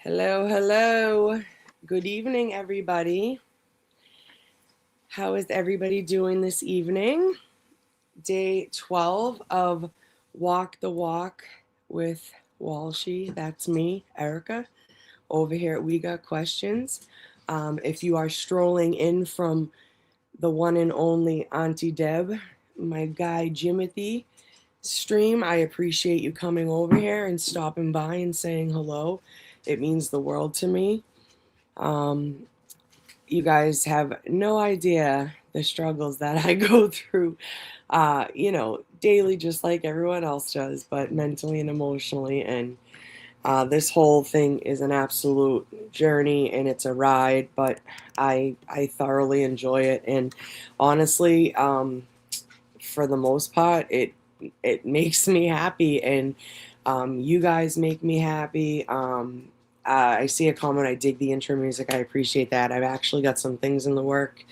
Hello, hello. Good evening, everybody. How is everybody doing this evening? Day 12 of Walk the Walk with Walshy. That's me, Erica, over here at We Got Questions. If you are strolling in from the one and only Auntie Deb, my guy Jimothy stream, I appreciate you coming over here and stopping by and saying hello. It means the world to me. You guys have no idea the struggles that I go through, daily, just like everyone else does, but mentally and emotionally. And this whole thing is an absolute journey, and it's a ride, but I thoroughly enjoy it. And honestly, for the most part, it makes me happy, and you guys make me happy. I see a comment. I dig the intro music. I appreciate that. I've actually got some things in the work.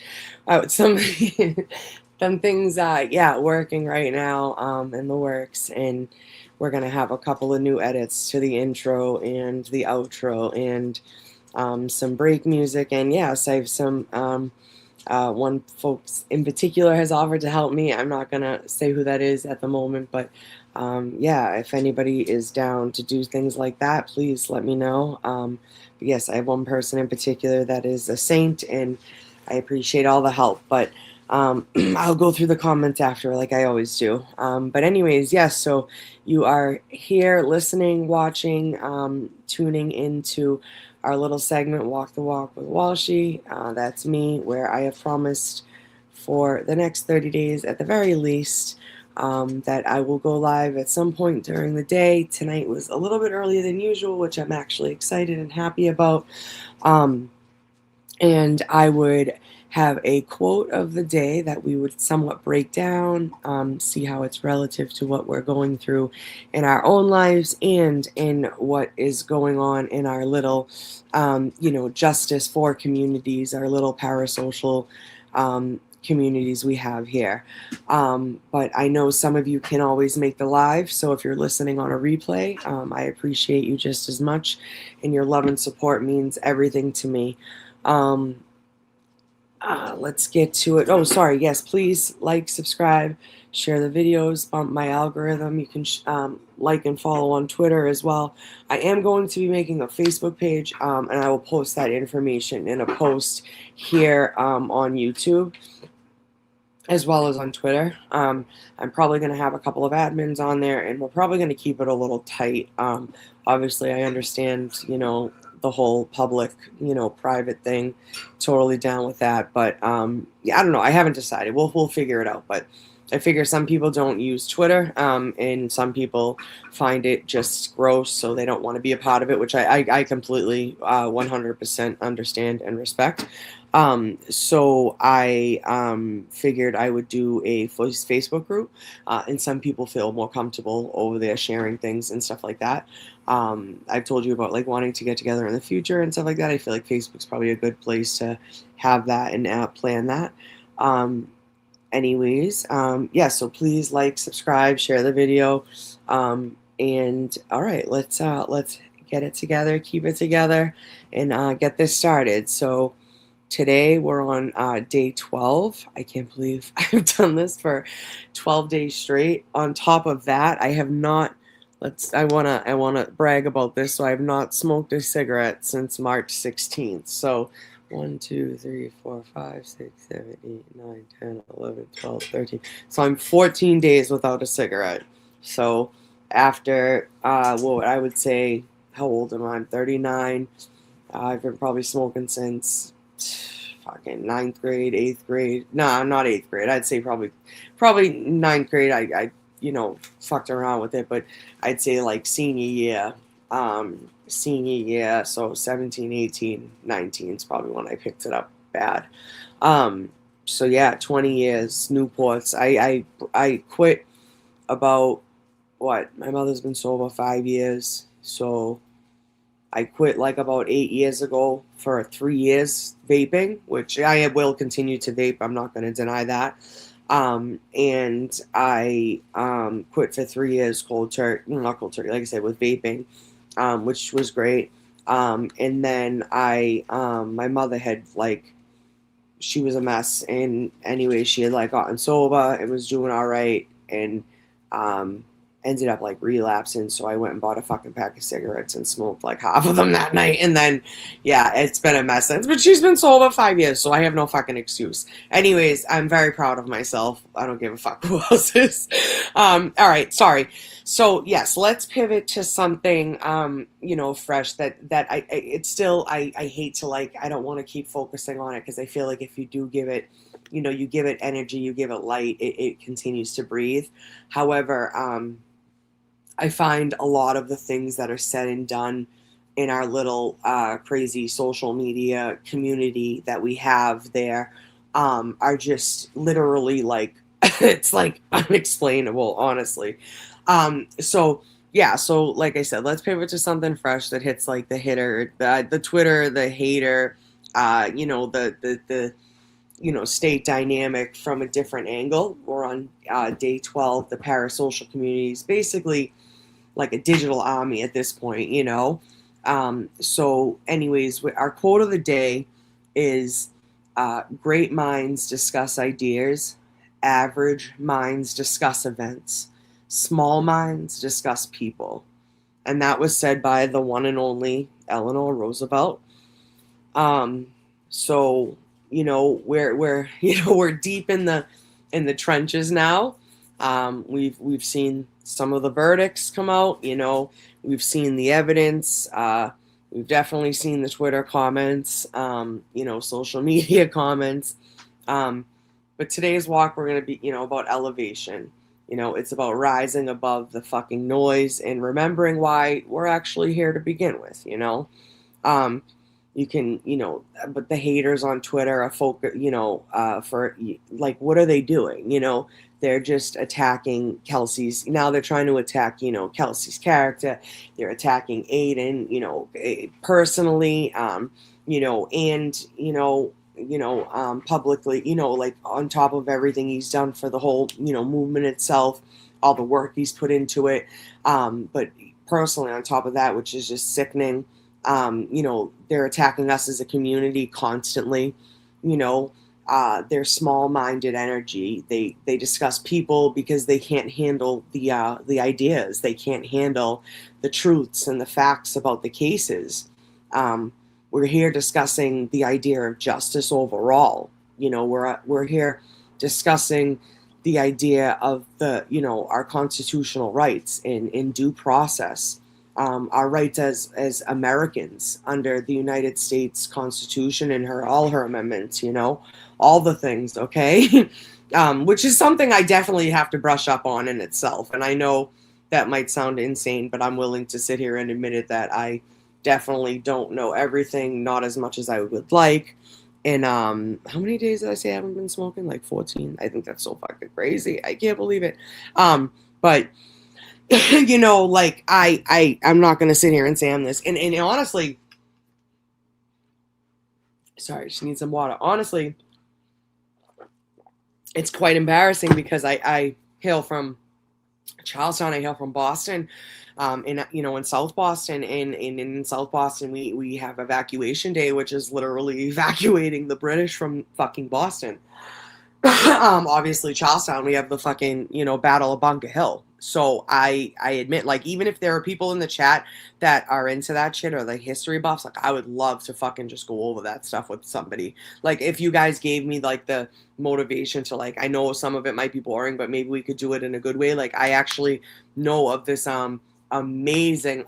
Some things, working right now, in the works, and we're gonna have a couple of new edits to the intro and the outro, and some break music. And yes, I have some. One folks in particular has offered to help me. I'm not gonna say who that is at the moment, but if anybody is down to do things like that, please let me know. But yes, I have one person in particular that is a saint, and I appreciate all the help. But I'll go through the comments after, like I always do. But anyways, yes, so you are here listening, watching, tuning into our little segment, Walk the Walk with Walshy. That's me, where I have promised for the next 30 days at the very least, that I will go live at some point during the day. Tonight was a little bit earlier than usual, which I'm actually excited and happy about. And I would have a quote of the day that we would somewhat break down, see how it's relative to what we're going through in our own lives and in what is going on in our little, justice for communities, our little parasocial communities we have here. But I know some of you can always make the live, so if you're listening on a replay, I appreciate you just as much, and your love and support means everything to me. Let's get to it. Oh, sorry. Yes, please like, subscribe, share the videos, bump my algorithm. You can like and follow on Twitter as well. I am going to be making a Facebook page, and I will post that information in a post here on YouTube, as well as on Twitter. I'm probably going to have a couple of admins on there, and we're probably going to keep it a little tight. Obviously, I understand, the whole public, private thing. Totally down with that. But yeah, I don't know. I haven't decided. We'll figure it out. But I figure some people don't use Twitter, and some people find it just gross, so they don't want to be a part of it, which I completely 100% understand and respect. So I figured I would do a Facebook group, and some people feel more comfortable over there sharing things and stuff like that. I've told you about like wanting to get together in the future and stuff like that. I feel like Facebook's probably a good place to have that and plan that. Yeah, so please like, subscribe, share the video, and all right, let's get it together, keep it together, and get this started. So today we're on day 12. I can't believe I've done this for 12 days straight. On top of that, I have not. I wanna brag about this. So I have not smoked a cigarette since March 16th. So 1, 2, 3, 4, 5, 6, 7, 8, 9, 10, 11, 12, 13. So I'm 14 days without a cigarette. So after what I would say, how old am I? I'm 39. I've been probably smoking since fucking 9th grade, 8th grade. No, not 8th grade. I'd say probably 9th grade. I fucked around with it, but I'd say like senior year. So 17, 18, 19 is probably when I picked it up bad. So yeah, 20 years, Newports. I quit about what? My mother's been sober 5 years, so I quit like about 8 years ago for 3 years vaping, which I will continue to vape. I'm not going to deny that. And I quit for 3 years cold turkey, not cold turkey, like I said, with vaping, which was great. And then my mother had she was a mess, and anyway, she had gotten sober and was doing all right, and ended up relapsing. So I went and bought a fucking pack of cigarettes and smoked half of them that night. And then, yeah, it's been a mess since. But she's been sober 5 years, so I have no fucking excuse. Anyways, I'm very proud of myself. I don't give a fuck who else is. All right, sorry. So yes, let's pivot to something fresh that it's still I hate to I don't want to keep focusing on it, because I feel like if you do give it, you give it energy, you give it light, it continues to breathe. However, I find a lot of the things that are said and done in our little crazy social media community that we have there are just literally it's unexplainable, honestly. So yeah, so like I said, let's pivot to something fresh that hits the hitter, the Twitter, the hater, the state dynamic from a different angle. We're on day 12, the parasocial communities, basically like a digital army at this point, So anyways, our quote of the day is great minds discuss ideas, average minds discuss events, small minds discuss people. And that was said by the one and only Eleanor Roosevelt. So we're deep in the trenches now. We've seen some of the verdicts come out. We've seen the evidence. We've definitely seen the Twitter comments. Social media comments. But today's walk, we're going to be about elevation. You know, it's about rising above the fucking noise and remembering why we're actually here to begin with, you know? Um, you can, you know, but the haters on Twitter are for like, what are they doing? You know, they're just attacking Kelsey's. Now they're trying to attack, you know, Kelsey's character. They're attacking Aidan, you know, personally, publicly, you know, like on top of everything he's done for the whole, you know, movement itself, all the work he's put into it. But personally, on top of that, which is just sickening, you know, they're attacking us as a community constantly. You know, their small-minded energy. They discuss people because they can't handle the ideas. They can't handle the truths and the facts about the cases. Um, we're here discussing the idea of justice overall. You know, we're here discussing the idea of our constitutional rights in due process, our rights as Americans under the United States Constitution and all her amendments, you know, all the things, okay? Which is something I definitely have to brush up on in itself. And I know that might sound insane, but I'm willing to sit here and admit it that I definitely don't know everything, not as much as I would like. And how many days did I say I haven't been smoking? Like 14. I think that's so fucking crazy. I can't believe it. But you know, like I'm not gonna sit here and say I'm this. And honestly, sorry, I just need some water. Honestly, it's quite embarrassing because I hail from Charlestown. I hail from Boston. In South Boston, and in South Boston, we have evacuation day, which is literally evacuating the British from fucking Boston. Obviously Charlestown, we have the fucking, you know, Battle of Bunker Hill. So I admit, like, even if there are people in the chat that are into that shit or like history buffs, like, I would love to fucking just go over that stuff with somebody. Like, if you guys gave me like the motivation to, like, I know some of it might be boring, but maybe we could do it in a good way. Like, I actually know of this amazing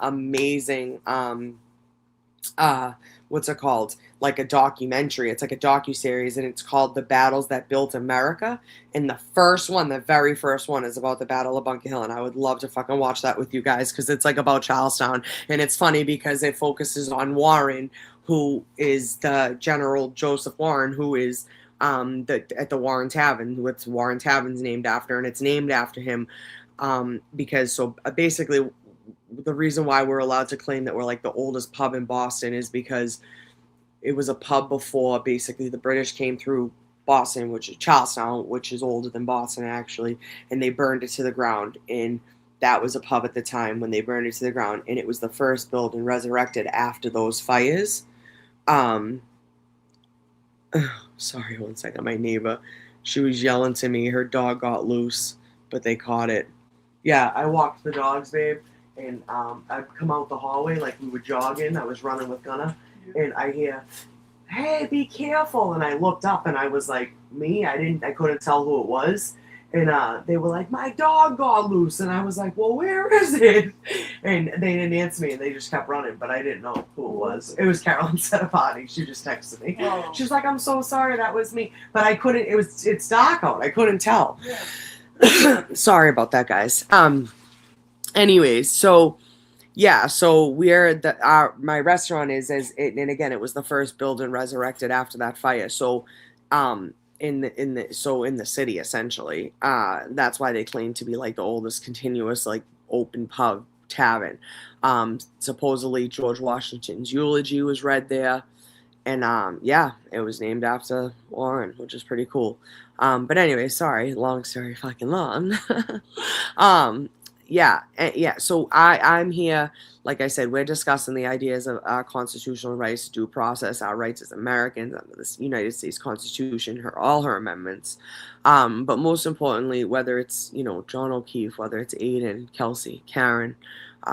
what's it called? Like a documentary. It's like a docuseries, and it's called The Battles That Built America. And the very first one is about the Battle of Bunker Hill. And I would love to fucking watch that with you guys, because it's like about Charlestown. And it's funny because it focuses on Warren, who is the General Joseph Warren, who is at the Warren Tavern, which Warren Tavern's named after, and it's named after him because basically the reason why we're allowed to claim that we're like the oldest pub in Boston is because it was a pub before basically the British came through Boston, which is Charlestown, which is older than Boston actually, and they burned it to the ground. And that was a pub at the time when they burned it to the ground, and it was the first building resurrected after those fires. Sorry, one second. My neighbor, she was yelling to me. Her dog got loose, but they caught it. Yeah, I walked the dogs, babe. And I'd come out the hallway, like we were jogging. I was running with Gunna, and I hear, "Hey, be careful!" And I looked up, and I was like, "Me?" I couldn't tell who it was, and they were like, "My dog got loose," and I was like, "Well, where is it?" And they didn't answer me, and they just kept running, but I didn't know who it was. It was Carolyn Sedapati. She just texted me. Oh. She was like, "I'm so sorry, that was me," but I couldn't. It's dark out. I couldn't tell. Yeah. Sorry about that, guys. Anyways, so we're my restaurant and again, it was the first building resurrected after that fire. So in the city, essentially, that's why they claim to be like the oldest continuous like open pub tavern. Supposedly George Washington's eulogy was read there, and it was named after Warren, which is pretty cool. But anyway, sorry, long story fucking long. So I'm here, like I said, we're discussing the ideas of our constitutional rights, due process, our rights as Americans under the United States Constitution, all her amendments. But most importantly, whether it's, you know, John O'Keefe, whether it's Aidan, Kelsey, Karen,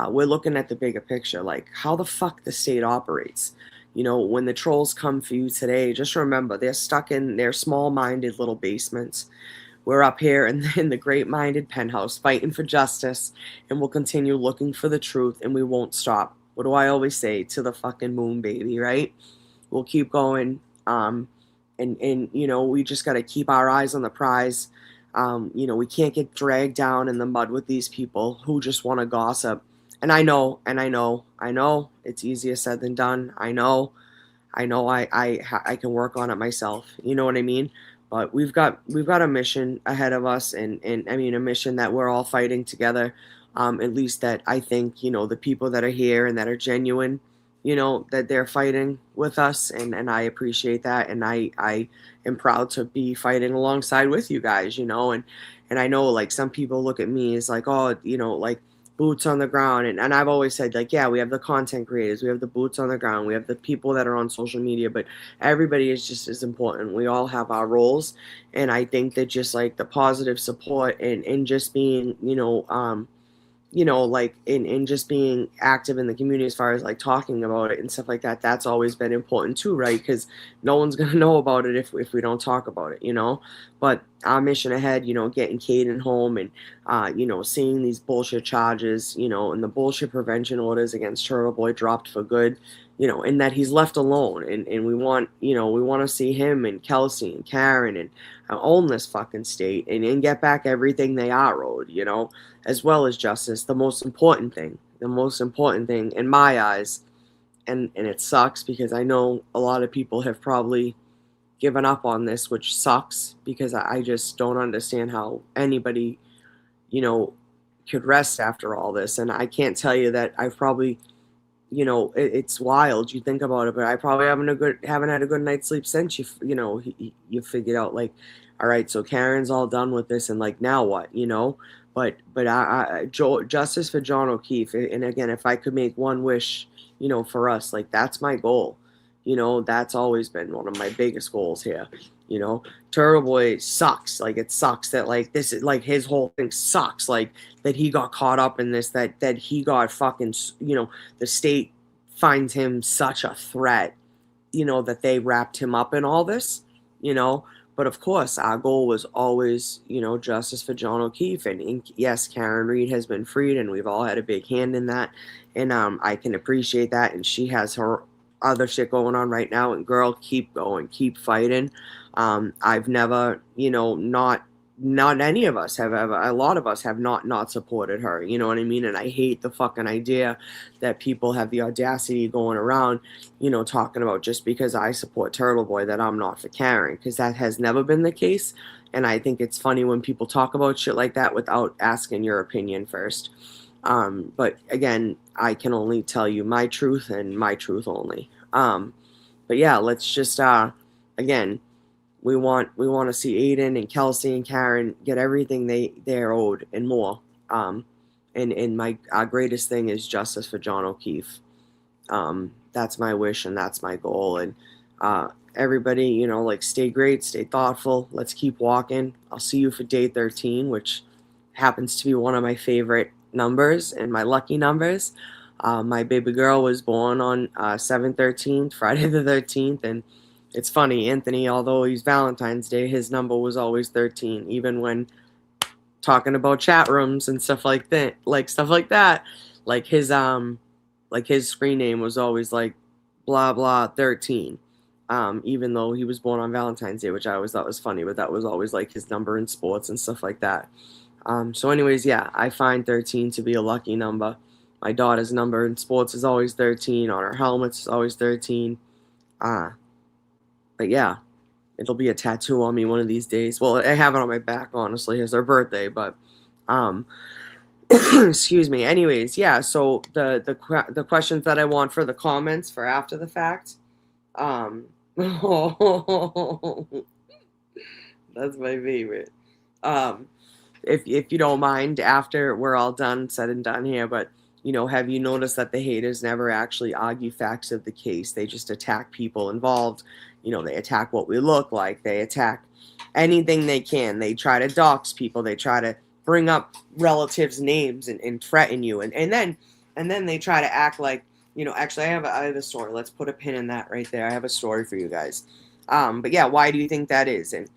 we're looking at the bigger picture, like how the fuck the state operates. You know, when the trolls come for you today, just remember they're stuck in their small-minded little basements. We're up here in the great-minded penthouse fighting for justice, and we'll continue looking for the truth, and we won't stop. What do I always say? To the fucking moon, baby, right? We'll keep going, and you know, we just got to keep our eyes on the prize. We can't get dragged down in the mud with these people who just want to gossip. And I know it's easier said than done. I can work on it myself. You know what I mean? But we've got a mission ahead of us, and I mean a mission that we're all fighting together. At least that I think the people that are here and that are genuine, that they're fighting with us, and I appreciate that, and I am proud to be fighting alongside with you guys. And I know like some people look at me as like, oh, like boots on the ground, and I've always said like, yeah, we have the content creators, we have the boots on the ground, we have the people that are on social media, but everybody is just as important. We all have our roles, and I think that just like the positive support and just being like in just being active in the community as far as like talking about it and stuff like that, that's always been important too, right? Because no one's gonna know about it if we don't talk about it. But our mission ahead, getting Caden home, and seeing these bullshit charges, and the bullshit prevention orders against Turtle Boy dropped for good, and that he's left alone, and we want to see him and Kelsey and Karen and own this fucking state, and get back everything they are owed, as well as justice. The most important thing in my eyes, and it sucks because I know a lot of people have probably given up on this, which sucks because I just don't understand how anybody, could rest after all this. And I can't tell you that I've probably, it's wild. You think about it, but I probably haven't had a good night's sleep since you figured out like, all right, so Karen's all done with this, and like now what, But justice for John O'Keefe, and again, if I could make one wish, for us, like that's my goal. That's always been one of my biggest goals here. Turtle Boy sucks. Like it sucks that like this is like his whole thing sucks. Like that he got caught up in this. That he got fucking. The state finds him such a threat. That they wrapped him up in all this. But of course, our goal was always, justice for John O'Keefe. And yes, Karen Reed has been freed, and we've all had a big hand in that. And I can appreciate that. And she has her other shit going on right now. And girl, keep going, keep fighting. I've never, not any of us have ever, a lot of us have not supported her, you know what I mean? And I hate the fucking idea that people have the audacity going around, talking about just because I support Turtle Boy that I'm not for Karen, because that has never been the case. And I think it's funny when people talk about shit like that without asking your opinion first. But again, I can only tell you my truth and my truth only. But yeah, let's just, again, we want to see Aidan and Kelsey and Karen get everything they're owed and more. And our greatest thing is justice for John O'Keefe. That's my wish and that's my goal. And everybody, like stay great, stay thoughtful. Let's keep walking. I'll see you for day 13, which happens to be one of my favorite numbers and my lucky numbers. My baby girl was born on 7/13, Friday the 13th, and it's funny, Anthony, although he's Valentine's Day, his number was always 13, even when talking about chat rooms and stuff like that, like his screen name was always like blah blah 13. Even though he was born on Valentine's Day, which I always thought was funny, but that was always like his number in sports and stuff like that. So anyways, yeah, I find 13 to be a lucky number. My daughter's number in sports is always 13, on her helmets is always 13. But yeah, it'll be a tattoo on me one of these days. Well, I have it on my back, honestly. It's her birthday, but excuse me. Anyways, yeah. So the questions that I want for the comments for after the fact, that's my favorite. If you don't mind, after we're all done, said and done here, but have you noticed that the haters never actually argue facts of the case? They just attack people involved. They attack what we look like. They attack anything they can. They try to dox people. They try to bring up relatives' names and threaten you. And then they try to act like, actually I have a story. Let's put a pin in that right there. I have a story for you guys. But yeah, why do you think that is? And,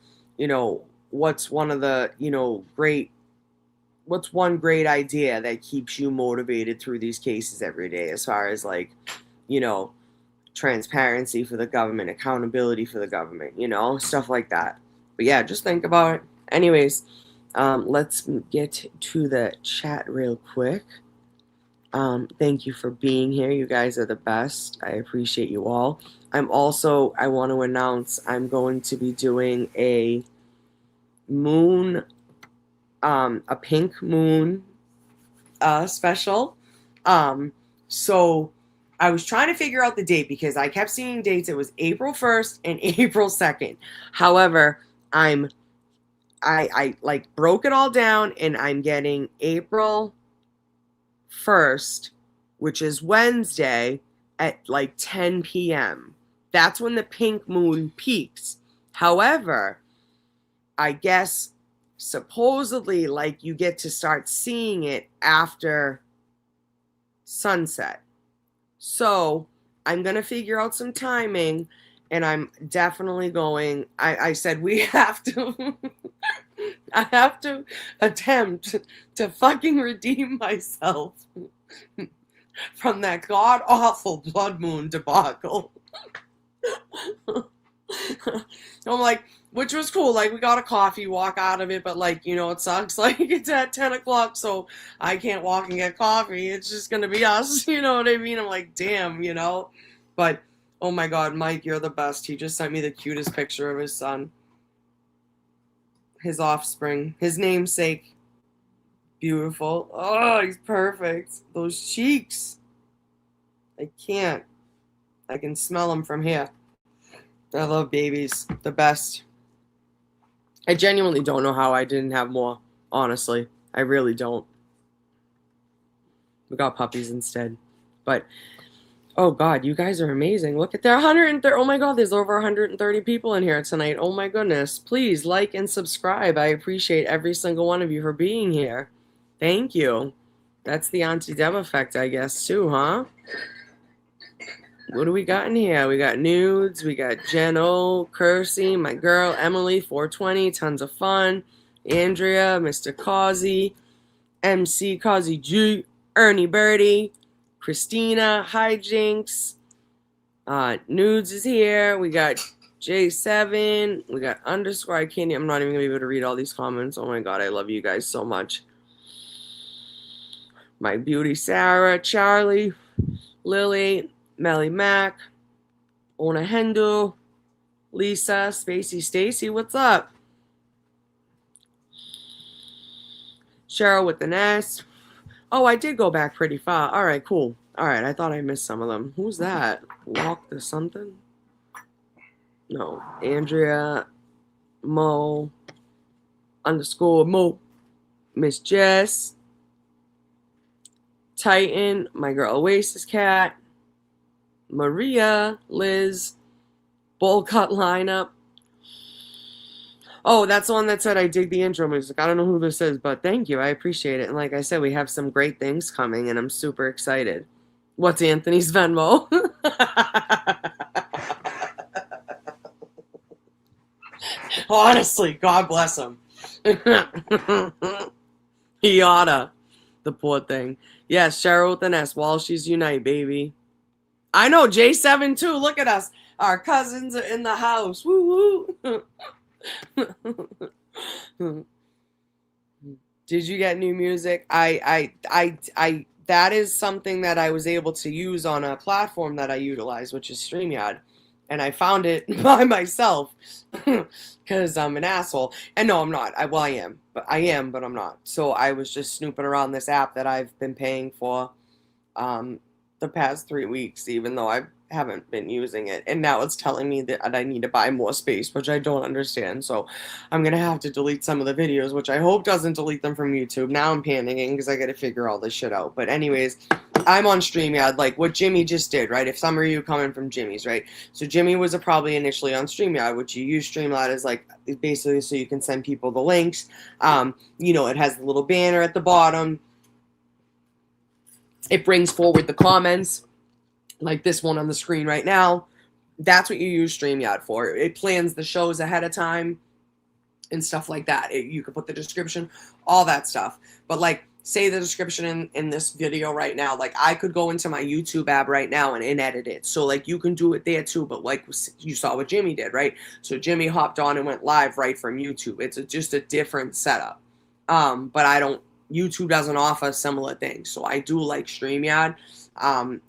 what's one of the, what's one great idea that keeps you motivated through these cases every day, as far as like, transparency for the government, accountability for the government, stuff like that. But yeah, just think about it. Anyways, let's get to the chat real quick. Thank you for being here. You guys are the best. I appreciate you all. I want to announce I'm going to be doing a pink moon special. So I was trying to figure out the date because I kept seeing dates. It was April 1st and April 2nd. However, I like broke it all down, and I'm getting April 1st, which is Wednesday at like 10 p.m. That's when the pink moon peaks. However, I guess supposedly like you get to start seeing it after sunset. So I'm going to figure out some timing, and I'm definitely going. I said we have to I have to attempt to fucking redeem myself from that god awful blood moon debacle. I'm like, which was cool. Like, we got a coffee, walk out of it, but like, you know, it sucks. Like, it's at 10 o'clock, so I can't walk and get coffee. It's just gonna be us. You know what I mean? I'm like, damn, you know. But oh my God, Mike, you're the best. He just sent me the cutest picture of his son, his offspring, his namesake. Beautiful. Oh, he's perfect. Those cheeks. I can't. I can smell them from here. I love babies. The best. I genuinely don't know how I didn't have more. Honestly. I really don't. We got puppies instead. But, oh God, you guys are amazing. Look at there. 130. Oh my God, there's over 130 people in here tonight. Oh my goodness. Please like and subscribe. I appreciate every single one of you for being here. Thank you. That's the Auntie Deb effect, I guess, too, huh? What do we got in here? We got nudes. We got Jen O, Kersey, my girl, Emily, 420, tons of fun. Andrea, Mr. Causey, MC Causey G, Ernie Birdie, Christina, Hijinks. Nudes is here. We got J7. We got underscore. I'm not even going to be able to read all these comments. Oh my God, I love you guys so much. My beauty, Sarah, Charlie, Lily, Melly Mac, Ona Hendu, Lisa, Spacey Stacy, what's up? Cheryl with an S. Oh, I did go back pretty far. All right, cool. All right, I thought I missed some of them. Who's that? Walk to something? No. Andrea, Mo, underscore Mo, Miss Jess, Titan, my girl Oasis Cat, Maria, Liz, Bowl Cut Lineup. Oh, that's the one that said I dig the intro music. I don't know who this is, but thank you. I appreciate it. And like I said, we have some great things coming, and I'm super excited. What's Anthony's Venmo? Honestly, God bless him. He oughta. The poor thing. Yes, Cheryl with an S. WALSHY'S unite, baby. I know, J7 too. Look at us. Our cousins are in the house. Woo woo. Did you get new music? That is something that I was able to use on a platform that I utilize, which is StreamYard. And I found it by myself because I'm an asshole. And no, I'm not. I am, but I'm not. So I was just snooping around this app that I've been paying for the past 3 weeks, even though I haven't been using it. And now it's telling me that I need to buy more space, which I don't understand. So I'm going to have to delete some of the videos, which I hope doesn't delete them from YouTube. Now I'm panicking because I got to figure all this shit out. But anyways, I'm on StreamYard, like what Jimmy just did, right? If some of you coming from Jimmy's, right? So Jimmy was probably initially on StreamYard, which you use StreamYard as like basically so you can send people the links. You know, it has the little banner at the bottom. It brings forward the comments, like this one on the screen right now. That's what you use StreamYard for. It plans the shows ahead of time and stuff like that. You could put the description, all that stuff. But like say the description in this video right now. Like I could go into my YouTube app right now and edit it. So like you can do it there too, but like you saw what Jimmy did, right? So Jimmy hopped on and went live right from YouTube. It's just a different setup. But YouTube doesn't offer similar things. So I do like StreamYard.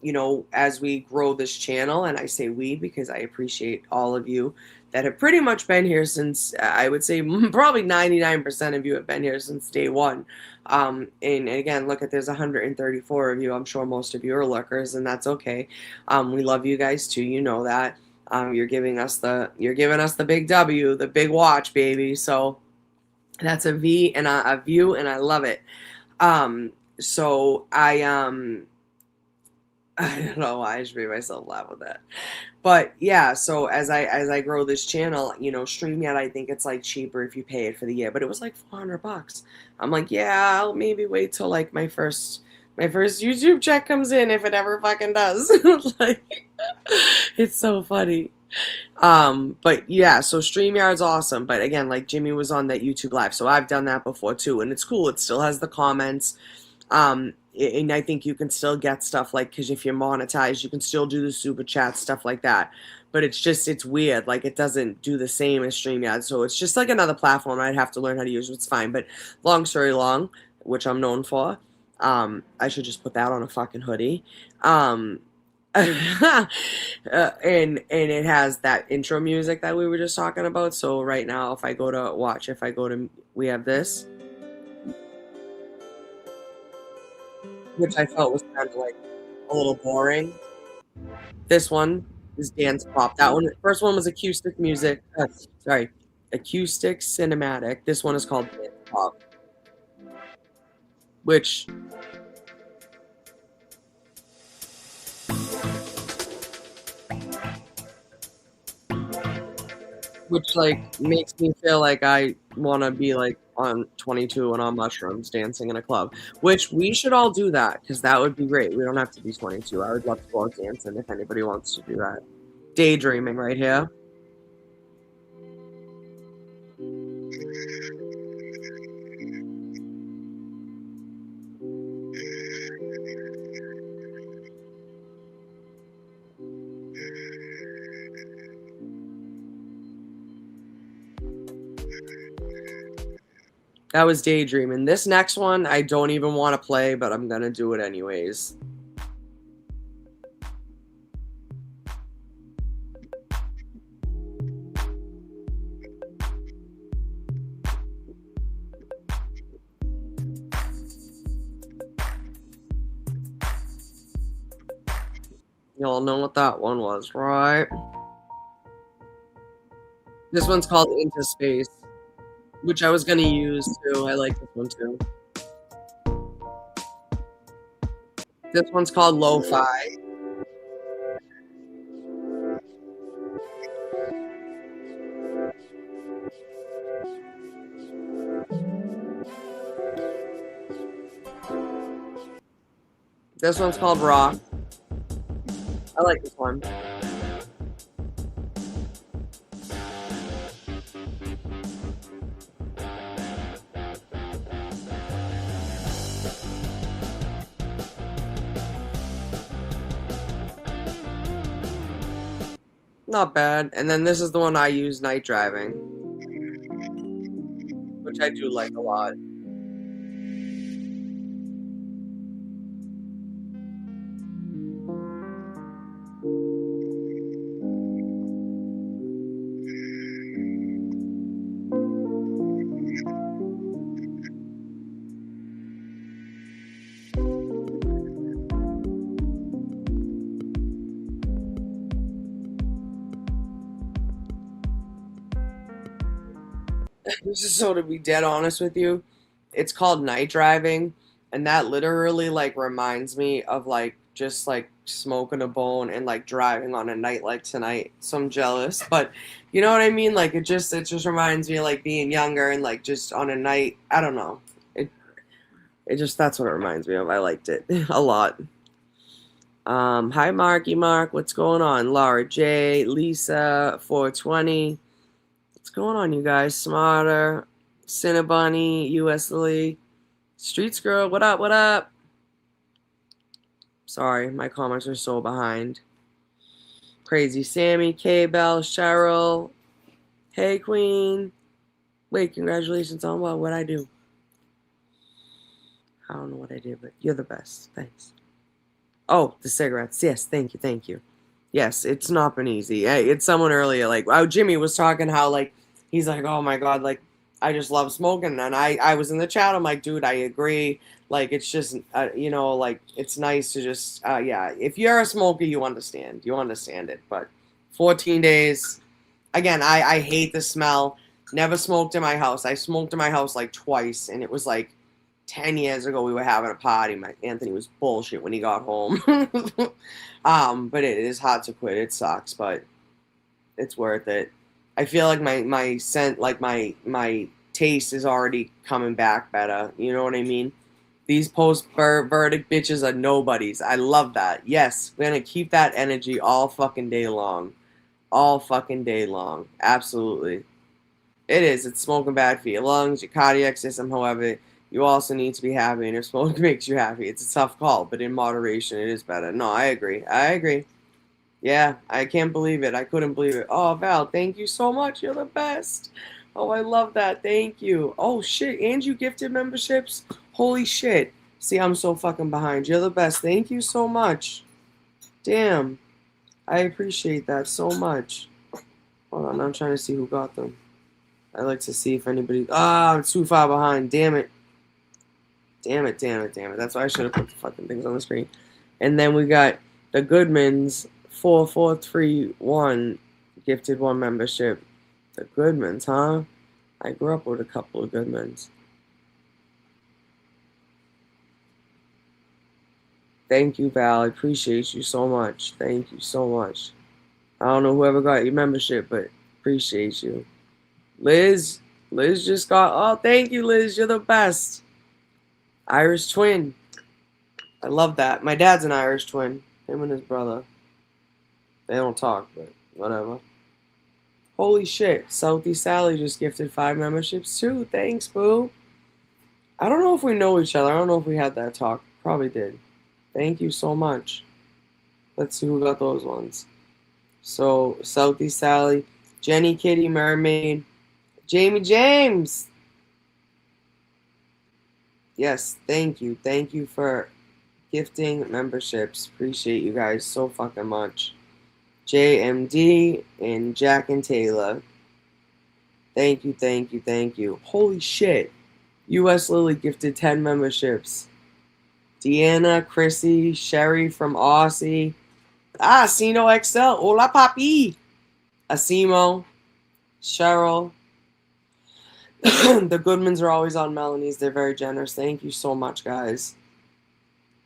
You know, as we grow this channel, and I say we because I appreciate all of you that have pretty much been here since, I would say probably 99% of you have been here since day one. And again, look at, there's 134 of you. I'm sure most of you are lurkers, and that's okay. We love you guys too. You know that. You're giving us the big W, the big watch, baby. So that's a V and a view, and I love it. So I don't know why I should make myself laugh with that. But yeah, so as I grow this channel, you know, StreamYard, I think it's like cheaper if you pay it for the year, but it was like $400. I'm like, yeah, I'll maybe wait till like my first YouTube check comes in, if it ever fucking does. Like, it's so funny. But yeah, so StreamYard's awesome. But again, like Jimmy was on that YouTube live, so I've done that before too, and it's cool. It still has the comments. And I think you can still get stuff like, because if you're monetized, you can still do the super chat, stuff like that. But it's weird. Like it doesn't do the same as StreamYard. So it's just like another platform I'd have to learn how to use. It's fine. But long story long, which I'm known for, I should just put that on a fucking hoodie. And it has that intro music that we were just talking about. So right now, if I go to we have this, which I felt was kind of like a little boring. This one is dance pop. That one, first one was acoustic music. Acoustic cinematic. This one is called dance pop, which like makes me feel like I want to be like on 22 and on mushrooms dancing in a club, which we should all do that, because that would be great. We don't have to be 22. I would love to go out dancing if anybody wants to do that. Daydreaming right here. That was daydreaming. This next one, I don't even want to play, but I'm going to do it anyways. Y'all know what that one was, right? This one's called Into Space, which I was going to use too. I like this one too. This one's called Lo-Fi. This one's called Rock. I like this one. Not bad. And then this is the one I use, Night Driving, which I do like a lot. So to be dead honest with you, it's called Night Driving, and that literally like reminds me of like just like smoking a bone and like driving on a night like tonight. So I'm jealous, but you know what I mean? Like it just reminds me of like being younger and like just on a night. I don't know. It just, that's what it reminds me of. I liked it a lot. Hi Marky Mark, what's going on? Laura J, Lisa 420. What's going on, you guys? Smarter, Cinnabunny, US Lee. Streets girl, what up, what up? Sorry, my comments are so behind. Crazy Sammy, K-Bell, Cheryl. Hey, Queen. Wait, congratulations on what? What'd I do? I don't know what I did, but you're the best. Thanks. Oh, the cigarettes. Yes, thank you, thank you. Yes, it's not been easy. It's someone earlier, like, oh, Jimmy was talking how, like, he's like, oh my God, like, I just love smoking. And I was in the chat. I'm like, dude, I agree. Like, it's just, you know, like, it's nice to just, yeah. If you're a smoker, you understand. You understand it. But 14 days, again, I hate the smell. Never smoked in my house. I smoked in my house like twice, and it was like 10 years ago. We were having a party. My Anthony was bullshit when he got home. But it is hard to quit. It sucks, but it's worth it. I feel like my scent, like my taste is already coming back better. You know what I mean? These post-verdict bitches are nobodies. I love that. Yes, we're gonna keep that energy all fucking day long. All fucking day long. Absolutely. It is. It's smoking bad for your lungs, your cardiac system. However, you also need to be happy, and if smoking makes you happy, it's a tough call, but in moderation, it is better. No, I agree. I agree. Yeah, I can't believe it. I couldn't believe it. Oh, Val, thank you so much. You're the best. Oh, I love that. Thank you. Oh, shit. And you gifted memberships? Holy shit. See, I'm so fucking behind. You're the best. Thank you so much. Damn. I appreciate that so much. Hold on. I'm trying to see who got them. I like to see if anybody... Ah, I'm too far behind. Damn it. Damn it, damn it, damn it. That's why I should have put the fucking things on the screen. And then we got the Goodmans 4431 gifted one membership. The Goodmans, huh? I grew up with a couple of Goodmans. Thank you, Val. I appreciate you so much. Thank you so much. I don't know whoever got your membership, but appreciate you. Liz just got... Oh, thank you, Liz. You're the best. Irish twin. I love that. My dad's an Irish twin. Him and his brother. They don't talk, but whatever. Holy shit. Southeast Sally just gifted 5 memberships too. Thanks, boo. I don't know if we know each other. I don't know if we had that talk. Probably did. Thank you so much. Let's see who got those ones. So, Southeast Sally, Jenny Kitty Mermaid, Jamie James. Yes, thank you. Thank you for gifting memberships. Appreciate you guys so fucking much. JMD and Jack and Taylor. Thank you, thank you, thank you. Holy shit. US Lily gifted 10 memberships. Deanna, Chrissy, Sherry from Aussie. Ah, Sino XL. Hola, papi. Asimo, Cheryl. The Goodmans are always on Melanie's. They're very generous. Thank you so much, guys.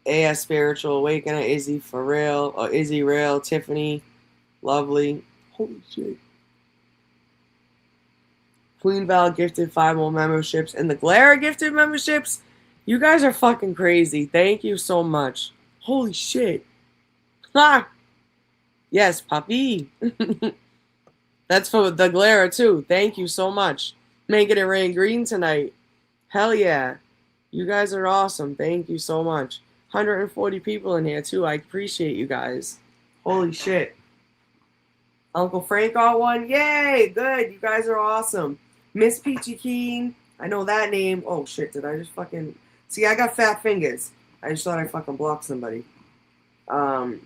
AS Spiritual Awakener, Izzy for real, or Izzy Rail, Tiffany, lovely. Holy shit. Queen Val gifted 5 more memberships, and the Glare gifted memberships. You guys are fucking crazy. Thank you so much. Holy shit. Ha! Yes, Papi. That's for the Glare too. Thank you so much. Making it rain green tonight. Hell yeah. You guys are awesome. Thank you so much. 140 people in here too. I appreciate you guys. Holy shit. Uncle Frank got one. Yay! Good. You guys are awesome. Miss Peachy Keen. I know that name. Oh shit, did I just fucking... See, I got fat fingers. I just thought I fucking blocked somebody.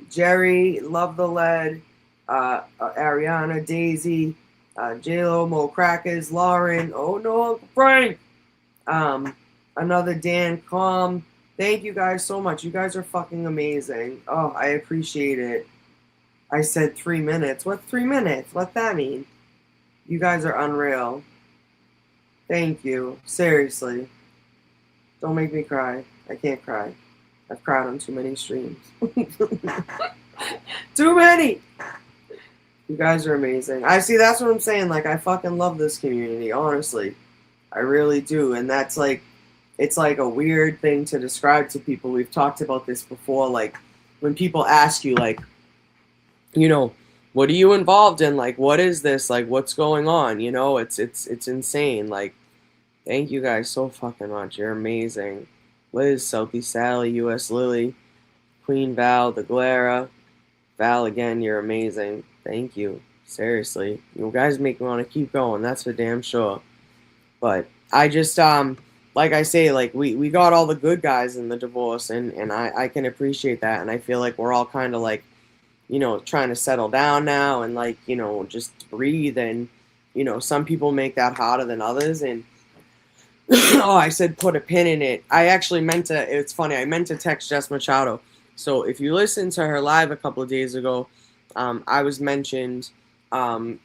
Jerry, Love the Lead, Ariana, Daisy, J-Lo, Mo Crackers, Lauren, oh no, Uncle Frank, another Dan, Calm. Thank you guys so much. You guys are fucking amazing. Oh, I appreciate it. I said 3 minutes. What's 3 minutes? What's that mean? You guys are unreal. Thank you. Seriously. Don't make me cry. I can't cry. I've cried on too many streams. Too many! You guys are amazing. I see, that's what I'm saying. Like, I fucking love this community, honestly. I really do. And that's like, it's like a weird thing to describe to people. We've talked about this before. Like, when people ask you, like, you know, what are you involved in? Like, what is this? Like, what's going on? You know, it's insane. Like, thank you guys so fucking much. You're amazing. Liz, Southeast Sally, US Lily, Queen Val, the Glera. Val, again, you're amazing. Thank you. Seriously. You guys make me want to keep going. That's for damn sure. But I just like I say, like we got all the good guys in the divorce, and I can appreciate that, and I feel like we're all kind of like, trying to settle down now and like, just breathe, and some people make that harder than others. And oh, I said put a pin in it. I actually meant to, it's funny, I meant to text Jess Machado. So if you listened to her live a couple of days ago, I was mentioned by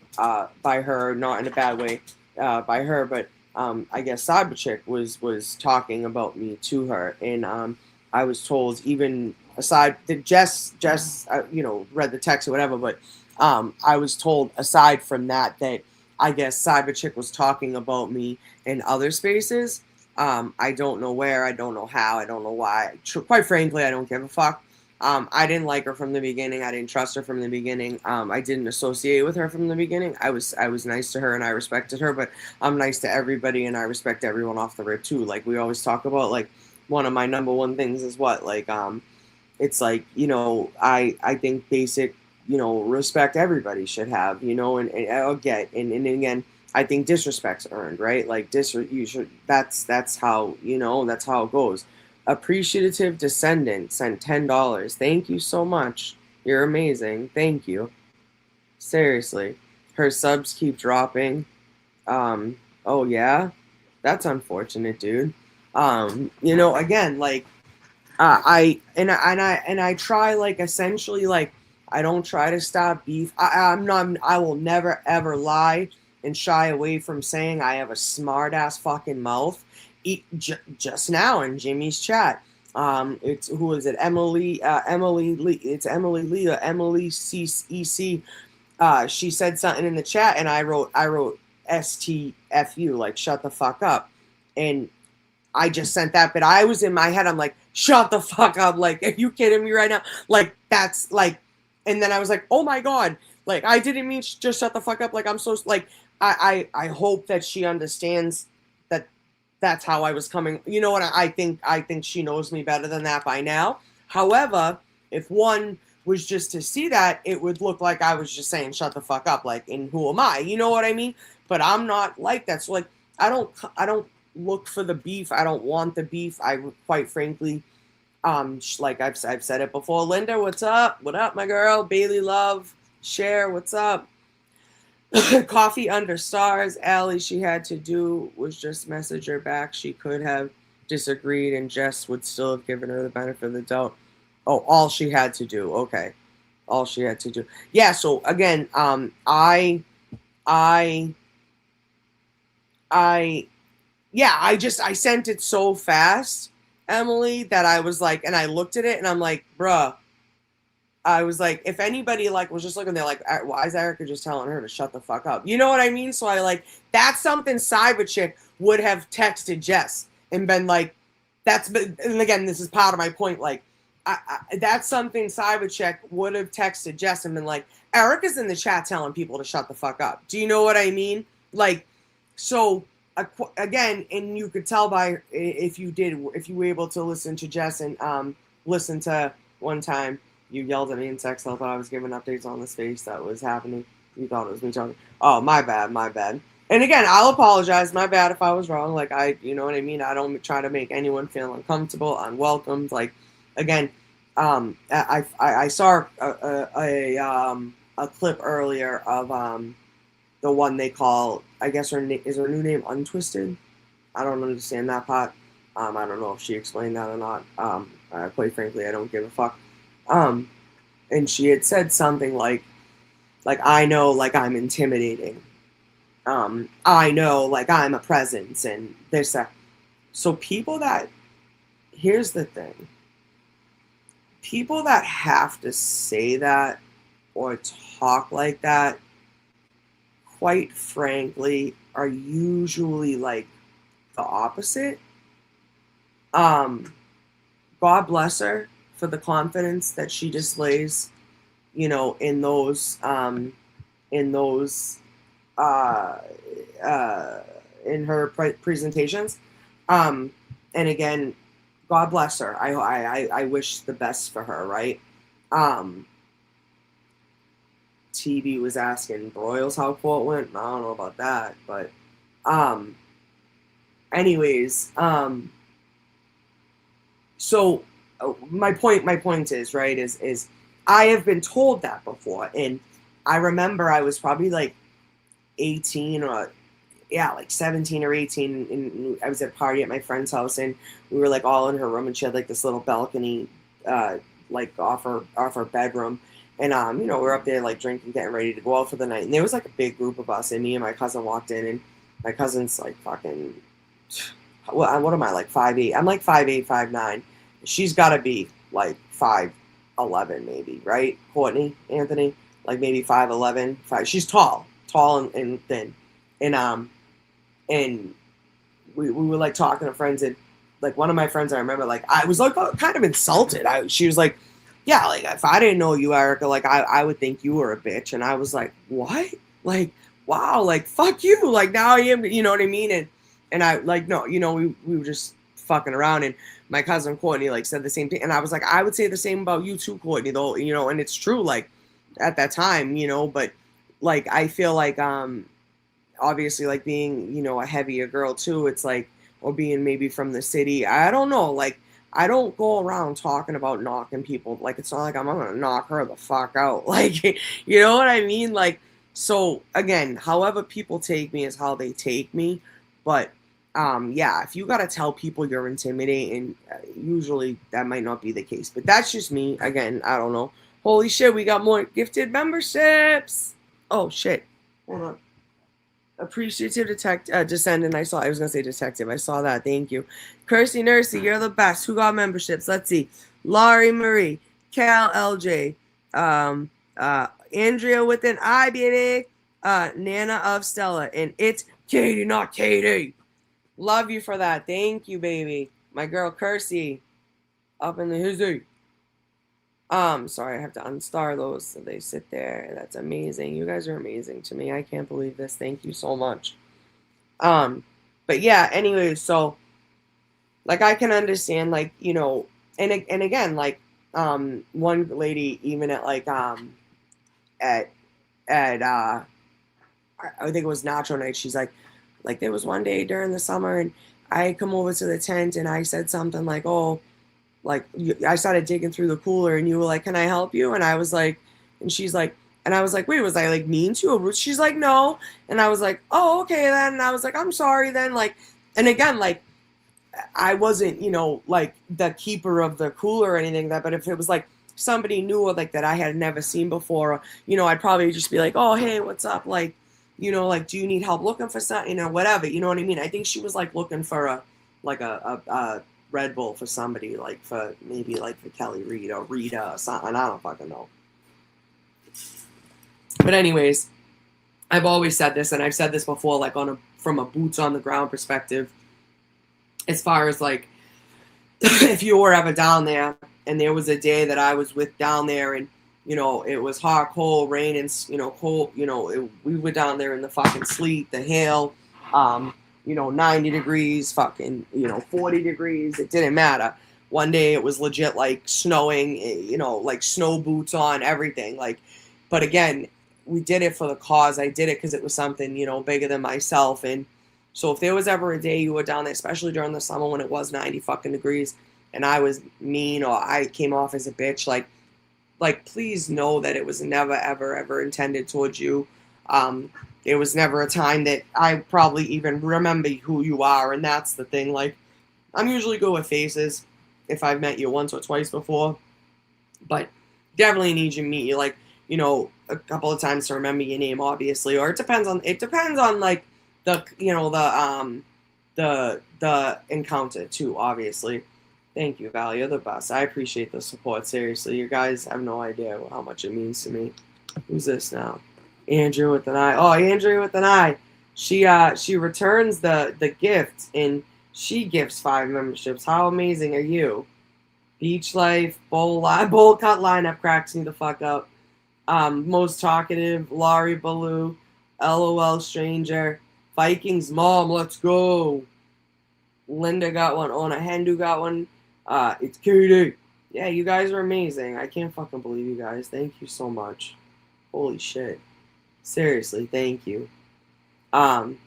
her, not in a bad way, by her, but I guess Cyberchick was talking about me to her, and I was told, even aside that Jess read the text or whatever, but I was told, aside from that, that I guess Cyberchick was talking about me in other spaces. I don't know where, I don't know how, I don't know why. Quite frankly, I don't give a fuck. I didn't like her from the beginning. I didn't trust her from the beginning. I didn't associate with her from the beginning. I was nice to her and I respected her, but I'm nice to everybody and I respect everyone off the rip too. Like we always talk about, like one of my number one things is what, like it's like, I think basic, respect everybody should have, and I'll get, and again, I think disrespect's earned, right? Like you should, that's how, that's how it goes. Appreciative Descendant sent $10. Thank you so much. You're amazing. Thank you. Seriously. Her subs keep dropping. Oh yeah? That's unfortunate, dude. Again, like I try, like, essentially, like, I don't try to stop beef. I will never ever lie and shy away from saying I have a smart ass fucking mouth. Just now in Jimmy's chat, it's, who is it? Emily Lee. It's Emily Lee or Emily CEC. She said something in the chat, and I wrote STFU, like shut the fuck up, and I just sent that, but I was in my head, I'm like, shut the fuck up. Like, are you kidding me right now? Like, that's like, and then I was like, oh my God. Like, I didn't mean just shut the fuck up. Like, I'm so, like, I hope that she understands that that's how I was coming. You know what? I think she knows me better than that by now. However, if one was just to see that, it would look like I was just saying, shut the fuck up. Like, and who am I? You know what I mean? But I'm not like that. So, like, I don't look for the beef. I don't want the beef. I, quite frankly, like I've said it before. Linda, what's up? What up, my girl? Bailey Love, Cher, what's up? Coffee under stars. Allie, she had to do was just message her back. She could have disagreed, and Jess would still have given her the benefit of the doubt. Oh, all she had to do. Okay, all she had to do. Yeah. So again, I, I yeah, I sent it so fast, Emily, that I was like, and I looked at it and I'm like, bruh, I was like, if anybody like was just looking there like, why is Erica just telling her to shut the fuck up? You know what I mean? So I, like, that's something Cyberchick would have texted Jess and been like, and again, this is part of my point. Like, that's something Cyberchick would have texted Jess and been like, Erica's in the chat telling people to shut the fuck up. Do you know what I mean? Like, so again, and you could tell by, if you were able to listen to Jess and listen to one time, you yelled at me in text. I thought I was giving updates on the space that was happening. You thought it was me talking. Oh, my bad, my bad. And again, I'll apologize. My bad if I was wrong. Like, you know what I mean? I don't try to make anyone feel uncomfortable, unwelcomed. Like, again, I saw a clip earlier of the one they call, I guess is her new name Untwisted? I don't understand that part. I don't know if she explained that or not. Quite frankly, I don't give a fuck. And she had said something like I know, like, I'm intimidating. I know, like, I'm a presence and this, that. So here's the thing. People that have to say that or talk like that, quite frankly, are usually like the opposite. God bless her for the confidence that she displays, in those in her presentations. And again, God bless her. I wish the best for her, right? TV was asking Broyles how court went. I don't know about that, but um, anyways, so my point is right is I have been told that before, and I remember I was probably like 18 or yeah, like 17 or 18, and I was at a party at my friend's house, and we were like all in her room, and she had like this little balcony, like off her bedroom, and we're up there like drinking, getting ready to go out for the night, and there was like a big group of us, and me and my cousin walked in, and my cousin's like fucking, what am I, like 5'8"? I'm like 5'8", 5'9". She's got to be like 5'11", maybe, right? Courtney, Anthony, like maybe 5'11", 5. She's tall and thin, and we were like talking to friends, and like one of my friends, I remember, like I was like kind of insulted. She was like, yeah, like if I didn't know you, Erica, like I would think you were a bitch. And I was like, what? Like, wow, like fuck you. Like now I am, you know what I mean? And I like, no, we were just fucking around, and my cousin Courtney like said the same thing. And I was like, I would say the same about you too, Courtney, though, and it's true, like at that time, but like I feel like obviously like being a heavier girl too, it's like, or being maybe from the city, I don't know, like I don't go around talking about knocking people. Like it's not like I'm gonna knock her the fuck out. Like you know what I mean? Like, so again, however people take me is how they take me. But yeah, if you gotta tell people you're intimidating, usually that might not be the case. But that's just me. Again, I don't know. Holy shit, we got more gifted memberships. Oh shit. Hold on. Appreciative descendant. I was gonna say detective. I saw that. Thank you. Kirsty Nursey, you're the best. Who got memberships? Let's see. Laurie Marie, Cal LJ, Andrea with an I, baby. Nana of Stella. And it's Katie, not Katie. Love you for that. Thank you, baby. My girl Kirsty. Up in the hizzy. Sorry, I have to unstar those so they sit there. That's amazing. You guys are amazing to me. I can't believe this. Thank you so much. But yeah, anyway, so like I can understand, like, and again, like one lady even at like at I think it was Nacho Night, she's like there was one day during the summer, and I come over to the tent, and I said something like, oh, like I started digging through the cooler, and you were like, can I help you? And I was like, and she's like, and I was like, wait, was I like mean to you? She's like, no. And I was like, oh, okay then. And I was like, I'm sorry then. Like, and again, like I wasn't, like the keeper of the cooler or anything like that, but if it was like somebody new or like that I had never seen before, I'd probably just be like, oh, hey, what's up? Like, like, do you need help looking for something or whatever? You know what I mean? I think she was like looking for a Red Bull for somebody, like for maybe like for Kelly Reed or Rita or something. I don't fucking know. But anyways, I've always said this, and I've said this before, like from a boots on the ground perspective, as far as like if you were ever down there and there was a day that I was with down there, and it was hot, cold, rain, and cold, we were down there in the fucking sleet, the hail, 90 degrees, fucking, 40 degrees. It didn't matter. One day it was legit like snowing, like snow boots on, everything. Like, but again, we did it for the cause. I did it because it was something, bigger than myself. And so if there was ever a day you were down there, especially during the summer when it was 90 fucking degrees, and I was mean or I came off as a bitch, like please know that it was never, ever, ever intended towards you. It was never a time that I probably even remember who you are, and that's the thing. Like, I'm usually good with faces if I've met you once or twice before, but definitely need you to meet you, like, a couple of times to remember your name, obviously, or it depends on like the the encounter too, obviously. Thank you, Val. You're the best. I appreciate the support. Seriously, you guys have no idea how much it means to me. Who's this now? Andrew with an eye. Oh, Andrew with an eye. She returns the gift, and she gifts 5 memberships. How amazing are you? Beach Life, bowl cut lineup cracks me the fuck up. Most talkative, Laurie Ballou, LOL Stranger, Vikings Mom, let's go. Linda got one. Ona Hendu got one. It's Katie. Yeah, you guys are amazing. I can't fucking believe you guys. Thank you so much. Holy shit. Seriously, thank you. Um,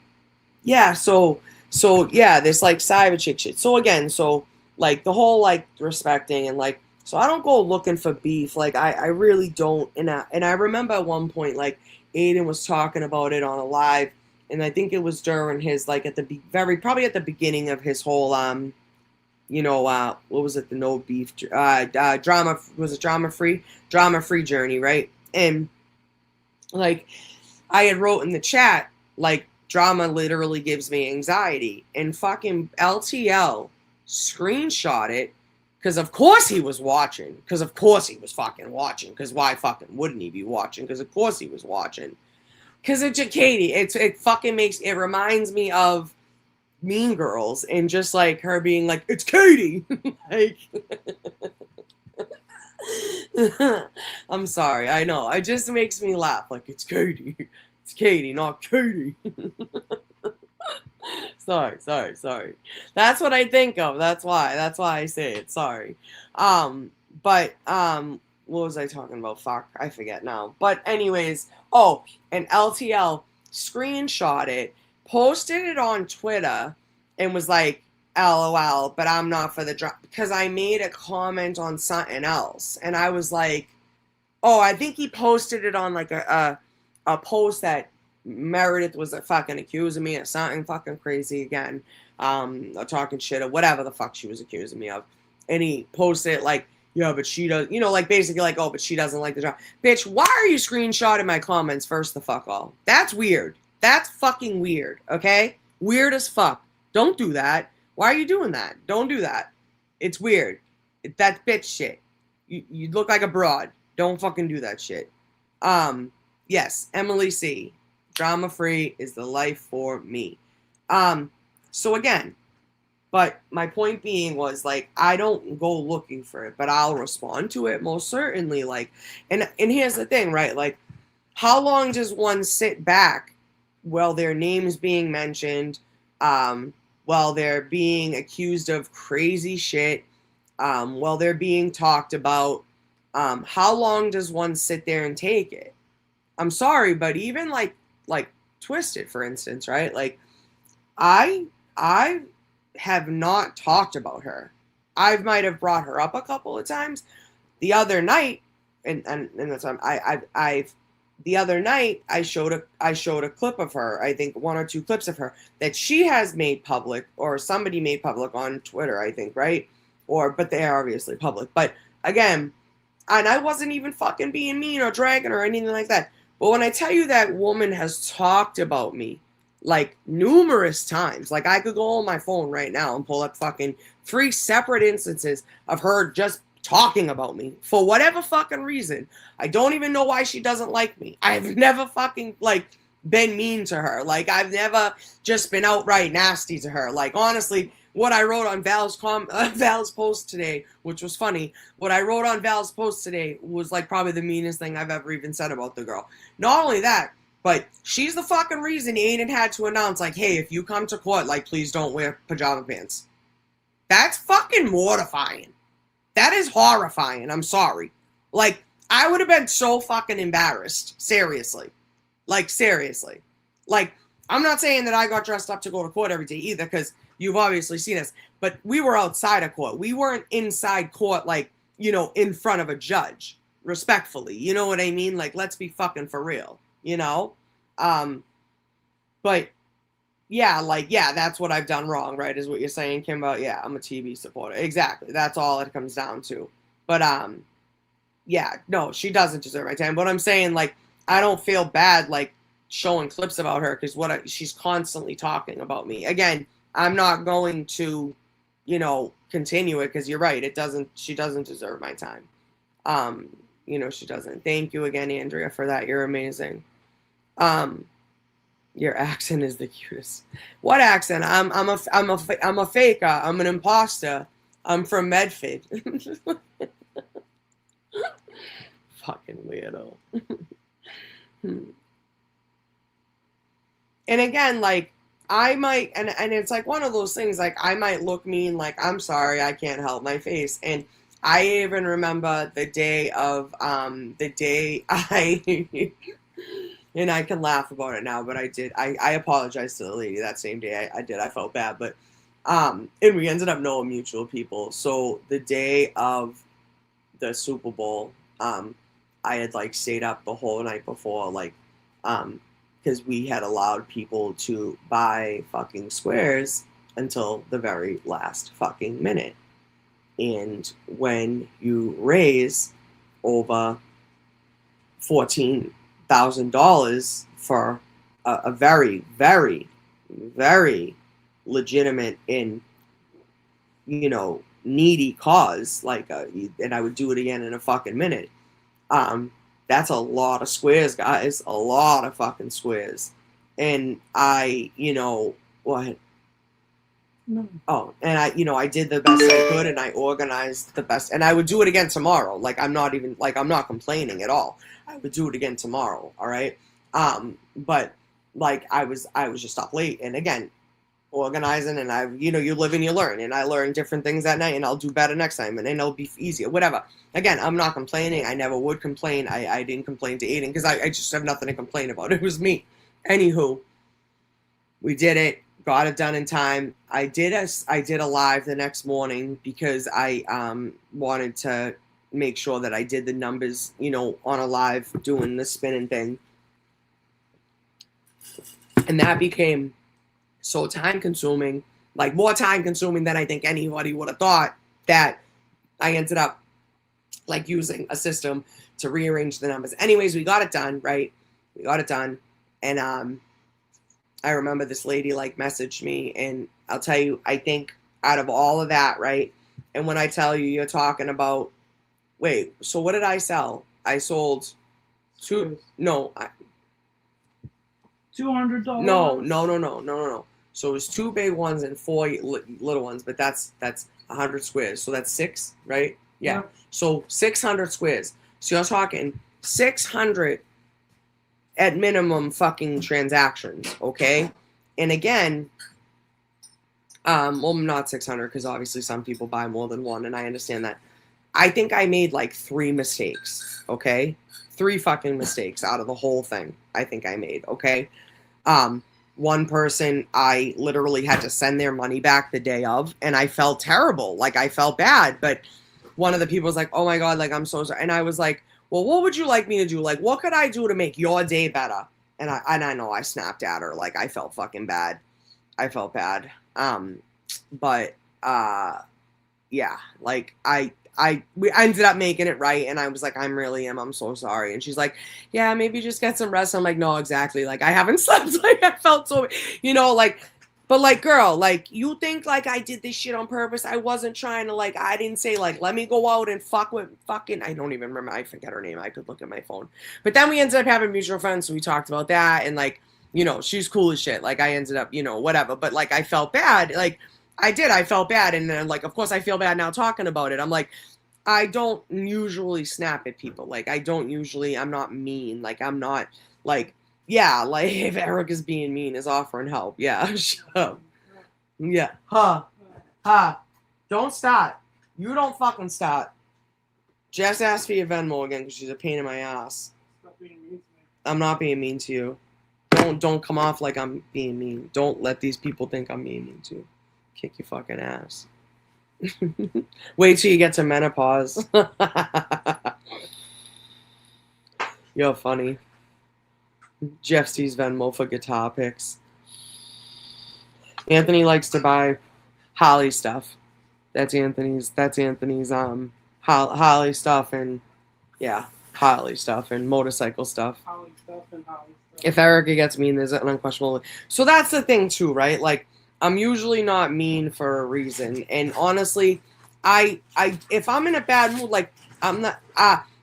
yeah, so this like cyber chick shit. So again, so like the whole like respecting and like so I don't go looking for beef. Like I really don't. And I remember at one point like Aidan was talking about it on a live, and I think it was during his like at the very probably at the beginning of his whole what was it, the no beef drama, was it drama free journey, right? And like I had wrote in the chat like drama literally gives me anxiety, and fucking LTL screenshot it because of course he was watching, because of course he was fucking watching, because why fucking wouldn't he be watching, because of course he was watching, because it's a Katie. It fucking it reminds me of Mean Girls, and just like her being like, it's Katie. Like, I'm sorry, I know, it just makes me laugh. Like, it's Katie. It's Katie, not Katie. Sorry. That's what I think of. That's why I say it. Sorry. What was I talking about? Fuck, I forget now. But anyways, oh, and LTL screenshot it, posted it on Twitter, and was like, LOL, but I'm not for the drop, because I made a comment on something else, and I was like, oh, I think he posted it on like a post that Meredith was fucking accusing me of something fucking crazy again, or talking shit or whatever the fuck she was accusing me of, and he posted it like, yeah, but she does, like basically like, oh, but she doesn't like the job. Bitch, why are you screenshotting my comments first the fuck all? That's weird. That's fucking weird, okay? Weird as fuck. Don't do that. Why are you doing that? Don't do that. It's weird. That's bitch shit. You look like a broad. Don't fucking do that shit. Yes, Emily C. Drama free is the life for me. So again, but my point being was like, I don't go looking for it, but I'll respond to it most certainly. Like, and here's the thing, right? Like, how long does one sit back while their name's being mentioned, while they're being accused of crazy shit, while they're being talked about? How long does one sit there and take it? I'm sorry, but even like Twisted, for instance, right? Like, I have not talked about her. I might have brought her up a couple of times. The other night, and that's I've the other night I showed a clip of her. I think one or two clips of her that she has made public, or somebody made public on Twitter, I think, right? But they are obviously public. But again, and I wasn't even fucking being mean or dragging or anything like that. But when I tell you that woman has talked about me like numerous times, like I could go on my phone right now and pull up fucking 3 separate instances of her just talking about me for whatever fucking reason. I don't even know why she doesn't like me. I've never fucking like been mean to her. Like, I've never just been outright nasty to her. Like, honestly, what I wrote on Val's post today, which was funny, what I wrote on Val's post today was like probably the meanest thing I've ever even said about the girl. Not only that, but she's the fucking reason Aidan had to announce, like, hey, if you come to court, like, please don't wear pajama pants. That's fucking mortifying. That is horrifying. I'm sorry. Like, I would have been so fucking embarrassed. Seriously. Like, seriously. Like, I'm not saying that I got dressed up to go to court every day either, because you've obviously seen us. But we were outside of court. We weren't inside court, like, in front of a judge. Respectfully. You know what I mean? Like, let's be fucking for real. But yeah, like, yeah, that's what I've done wrong, right? Is what you're saying, Kimbo. Yeah, I'm a TV supporter. Exactly. That's all it comes down to. But yeah, no, she doesn't deserve my time. But I'm saying, like, I don't feel bad, like, showing clips about her, because she's constantly talking about me. Again, I'm not going to, continue it, because you're right. She doesn't deserve my time. She doesn't. Thank you again, Andrea, for that. You're amazing. Your accent is the cutest. What accent? I'm a faker. I'm an imposter. I'm from Medford. Fucking weirdo. And again, like, I might, and it's like one of those things, like I might look mean, like I'm sorry, I can't help my face. And I even remember the day I, and I can laugh about it now, but I apologized to the lady that same day. I felt bad, but, and we ended up knowing mutual people. So the day of the Super Bowl, I had like stayed up the whole night before, like, because we had allowed people to buy fucking squares until the very last fucking minute. And when you raise over $14,000 for a very, very, very legitimate and, needy cause, like, and I would do it again in a fucking minute. That's a lot of squares, guys. A lot of fucking squares. And what? No. Oh, and I did the best I could, and I organized the best, and I would do it again tomorrow. Like, I'm not complaining at all. I would do it again tomorrow. All right. But like, I was just up late, and again, organizing, and you live and you learn, and I learned different things that night, and I'll do better next time, and then it'll be easier, whatever. Again, I'm not complaining. I never would complain. I didn't complain to Aidan because I just have nothing to complain about. It was me. Anywho, we did it, got it done in time. I did a live the next morning because I wanted to make sure that I did the numbers, on a live doing the spinning thing. And that became so time consuming, like more time consuming than I think anybody would have thought, that I ended up like using a system to rearrange the numbers. Anyways, we got it done, right? We got it done. And I remember this lady like messaged me, and I'll tell you, I think out of all of that, right? And when I tell you, you're talking about, wait, so what did I sell? I sold $200. No. So it was 2 big ones and 4 little ones, but that's 100 squares. So that's 6, right? Yeah. So 600 squares. So you're talking 600 at minimum fucking transactions, okay? And again, well, not 600 because obviously some people buy more than one, and I understand that. I think I made like 3 mistakes, okay? 3 fucking mistakes out of the whole thing. I think I made, okay? One person, I literally had to send their money back the day of, and I felt terrible. Like, I felt bad, but one of the people was like, oh my God, like, I'm so sorry. And I was like, well, what would you like me to do? Like, what could I do to make your day better? And I know I snapped at her. Like, I felt fucking bad. I felt bad. But yeah, like, we ended up making it right, and I was like, I'm so sorry. And she's like, yeah, maybe just get some rest. I'm like, no, exactly. Like, I haven't slept. Like, I felt so, like, but like, girl, like, you think like I did this shit on purpose? I wasn't trying to, like, I didn't say like, let me go out and fuck with fucking, I don't even remember. I forget her name. I could look at my phone. But then we ended up having mutual friends, so we talked about that, and like, she's cool as shit. Like, I ended up, whatever. But like, I felt bad. Like, I felt bad. And then, like, of course I feel bad now talking about it. I'm like, I don't usually snap at people. Like, I'm not mean. Like, I'm not, like, yeah, like, if Eric is being mean, is offering help. Yeah, shut up. Yeah. Don't start. You don't fucking start. Jess asked for your Venmo again because she's a pain in my ass. Stop being mean to me. I'm not being mean to you. Don't come off like I'm being mean. Don't let these people think I'm being mean to you. Kick your fucking ass. Wait till you get to menopause. You're funny. Jeff sees Venmo for guitar picks. Anthony likes to buy Holly stuff. That's Anthony's Holly stuff, and yeah, Holly stuff and motorcycle stuff. Holly stuff. If Erica gets mean, there's an unquestionable. So that's the thing too, right? Like, I'm usually not mean for a reason. And honestly, I if I'm in a bad mood, like, I'm not,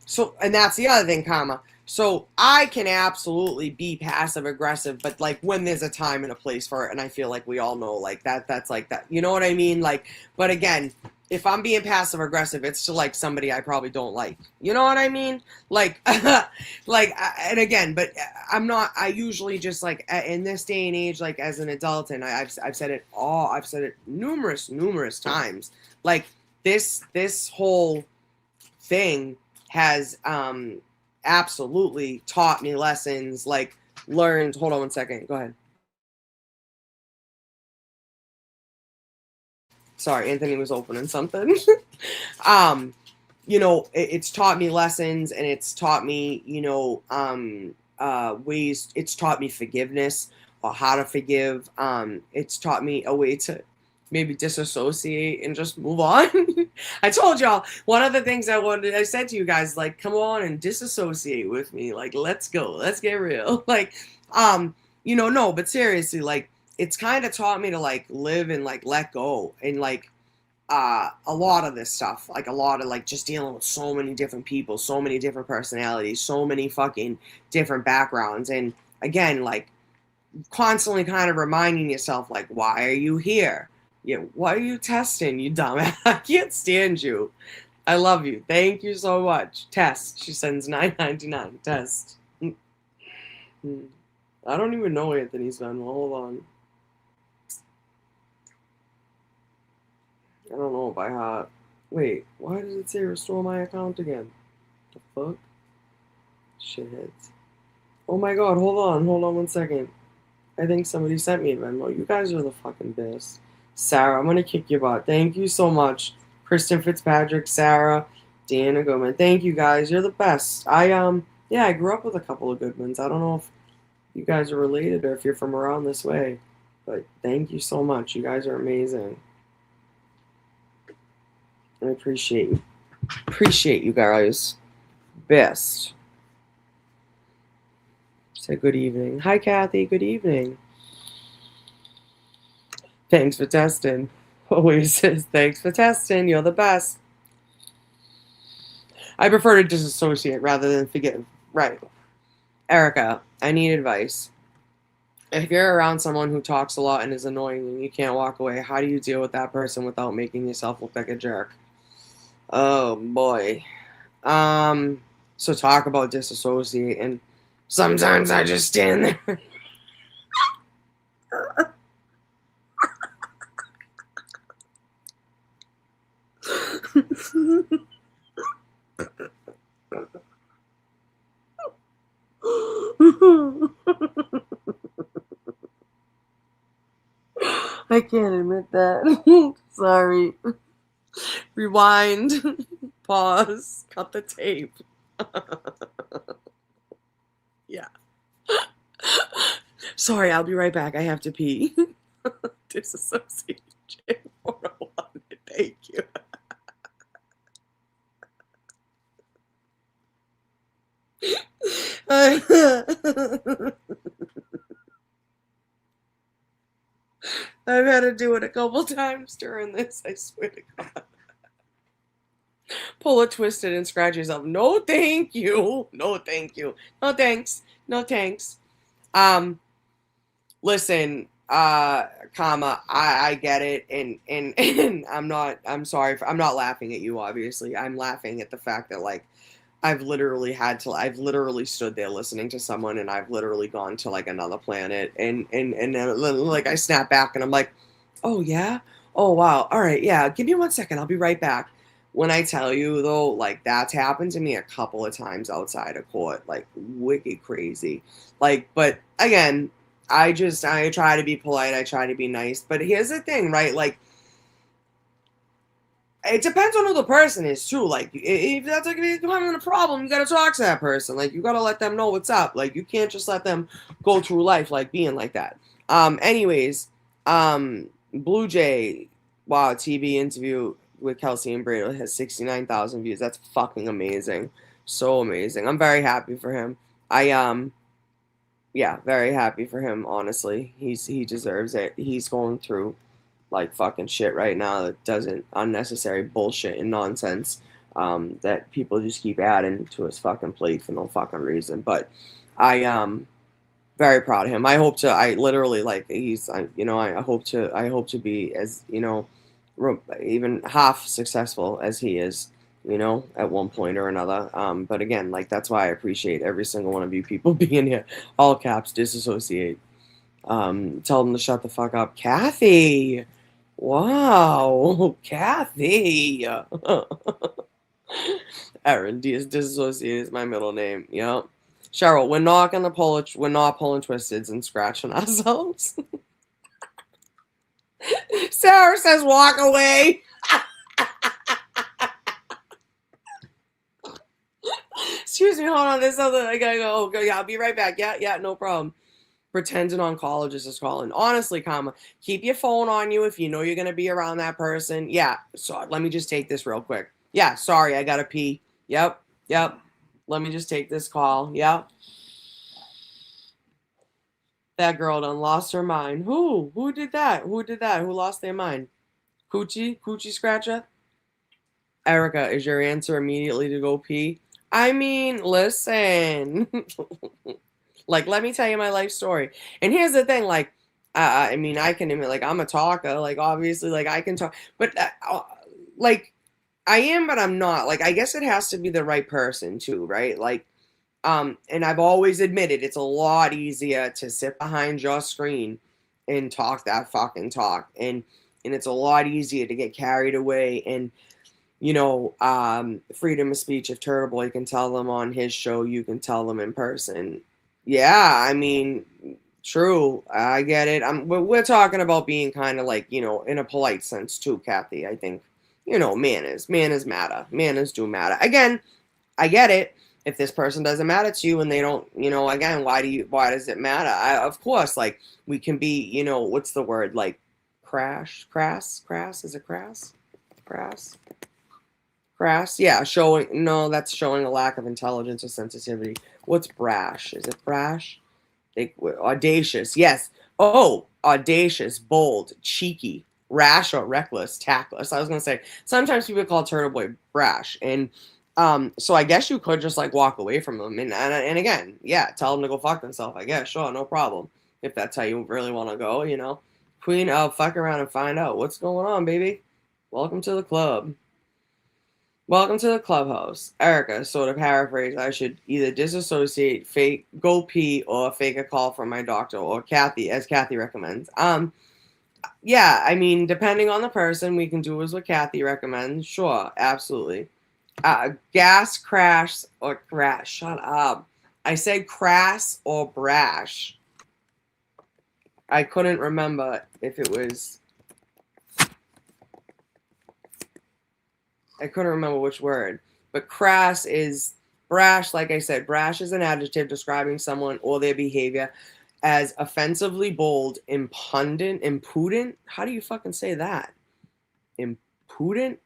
so, and that's the other thing, comma. So I can absolutely be passive aggressive, but like, when there's a time and a place for it, and I feel like we all know, like, that's like that, you know what I mean? Like, but again, if I'm being passive aggressive, it's to like somebody I probably don't like. You know what I mean? Like, and again, but I'm not. I usually just like in this day and age, like as an adult, and I've said it all. I've said it numerous times. Like this whole thing has absolutely taught me lessons. Like learned. Hold on one second. Go ahead. Sorry, Anthony was opening something. um it's taught me lessons, and it's taught me ways. It's taught me forgiveness, or how to forgive. It's taught me a way to maybe disassociate and just move on. I told y'all one of the things I said to you guys, like, come on and disassociate with me, like, let's go, let's get real. Like, no, but seriously, like, it's kind of taught me to like live and like let go, and like a lot of this stuff, like a lot of like just dealing with so many different people, so many different personalities, so many fucking different backgrounds. And again, like constantly kind of reminding yourself, like, why are you here? Why are you testing, you dumbass? I can't stand you. I love you. Thank you so much. Test. She sends $9.99. Test. I don't even know Anthony's Venmo. Hold on. I don't know by heart. Wait, why does it say restore my account again? The fuck? Shitheads. Oh my god, hold on 1 second. I think somebody sent me a Venmo. You guys are the fucking best. Sarah, I'm gonna kick your butt. Thank you so much. Kristen Fitzpatrick, Sarah, Deanna Goodman. Thank you guys. You're the best. I grew up with a couple of good ones. I don't know if you guys are related or if you're from around this way. But thank you so much. You guys are amazing. I appreciate you. Appreciate you guys. Best. Say good evening. Hi, Kathy. Good evening. Thanks for testing. Always says thanks for testing. You're the best. I prefer to disassociate rather than forgive. Right. Erica, I need advice. If you're around someone who talks a lot and is annoying and you can't walk away, how do you deal with that person without making yourself look like a jerk? Oh boy. So talk about disassociate, and sometimes I just stand there. I can't admit that. Sorry. Rewind. Pause. Cut the tape. Yeah. Sorry, I'll be right back. I have to pee. Disassociate. 401. Thank you. I've had to do it a couple times during this, I swear to God. Pull a twisted and scratch yourself. No, thank you. No, thank you. No, thanks. No, thanks. Listen, comma, I get it, and I'm sorry I'm not laughing at you, obviously. I'm laughing at the fact that, like, I've literally stood there listening to someone, and I've literally gone to like another planet, and like I snap back and I'm like, oh yeah, oh wow, all right, yeah, give me 1 second, I'll be right back. When I tell you though, like that's happened to me a couple of times outside of court, like wicked crazy. Like, but again, I try to be polite, I try to be nice, but here's the thing, right? Like, it depends on who the person is too. Like, if that's like if you're having a problem, you gotta talk to that person. Like, you gotta let them know what's up. Like, you can't just let them go through life like being like that. Anyways, Blue Jay, wow, TV interview with Kelsey and Brady has 69,000 views. That's fucking amazing. So amazing. I'm very happy for him. Yeah, very happy for him, honestly. He deserves it. He's going through like fucking shit right now that doesn't unnecessary bullshit and nonsense that people just keep adding to his fucking plate for no fucking reason. But I very proud of him. I hope to. I literally like he's. I hope to be as even half successful as he is, you know, at one point or another. But again, like that's why I appreciate every single one of you people being here. All caps, disassociate. Tell them to shut the fuck up. Kathy! Wow, Kathy! Aaron, disassociate is my middle name. Yep. Cheryl, we're not pulling twisteds and scratching ourselves. Sarah says walk away. Excuse me, hold on. There's something I gotta go. Oh, yeah, I'll be right back. Yeah, no problem. Pretend an oncologist is calling. Honestly, comma, keep your phone on you if you know you're gonna be around that person. Yeah, so let me just take this real quick. Yeah, sorry, I gotta pee. Yep. Let me just take this call. Yep. That girl done lost her mind. Who? Who did that? Who did that? Who lost their mind? Coochie scratcher? Erica, is your answer immediately to go pee? I mean, listen. Like, let me tell you my life story. And here's the thing, like, I mean, I can admit, like, I'm a talker. Like, obviously, like, I can talk. But, like, I am, but I'm not. Like, I guess it has to be the right person, too, right? Like, and I've always admitted it's a lot easier to sit behind your screen and talk that fucking talk. And it's a lot easier to get carried away. And, you know, freedom of speech. If Turtle Boy can tell them on his show, you can tell them in person. Yeah, I mean, true. I get it. But we're talking about being kind of like, you know, in a polite sense too, Kathy. I think, you know, manners matter. Manners do matter. Again, I get it. If this person doesn't matter to you and they don't, you know, again, why does it matter? Of course, like we can be, you know, what's the word? Like crass? Is it crass? Crass? Yeah, no, that's showing a lack of intelligence or sensitivity. What's brash? Is it brash? Audacious, yes. Oh, audacious, bold, cheeky, rash or reckless, tactless. I was gonna say sometimes people call Turtle Boy brash, and so I guess you could just like walk away from them, and again, yeah, tell them to go fuck themselves. I guess, sure, no problem. If that's how you really want to go, you know, Queen, I'll fuck around and find out what's going on, baby. Welcome to the club. Welcome to the clubhouse. Erica, sort of paraphrase, I should either disassociate, fake, go pee, or fake a call from my doctor, or Kathy, as Kathy recommends. Yeah, I mean, depending on the person, we can do as what Kathy recommends. Sure, absolutely. Gas crash or crash. Shut up. I said crass or brash. I couldn't remember if it was. I couldn't remember which word, but crass is brash. Like I said, brash is an adjective describing someone or their behavior as offensively bold, impudent. How do you fucking say that? Impudent,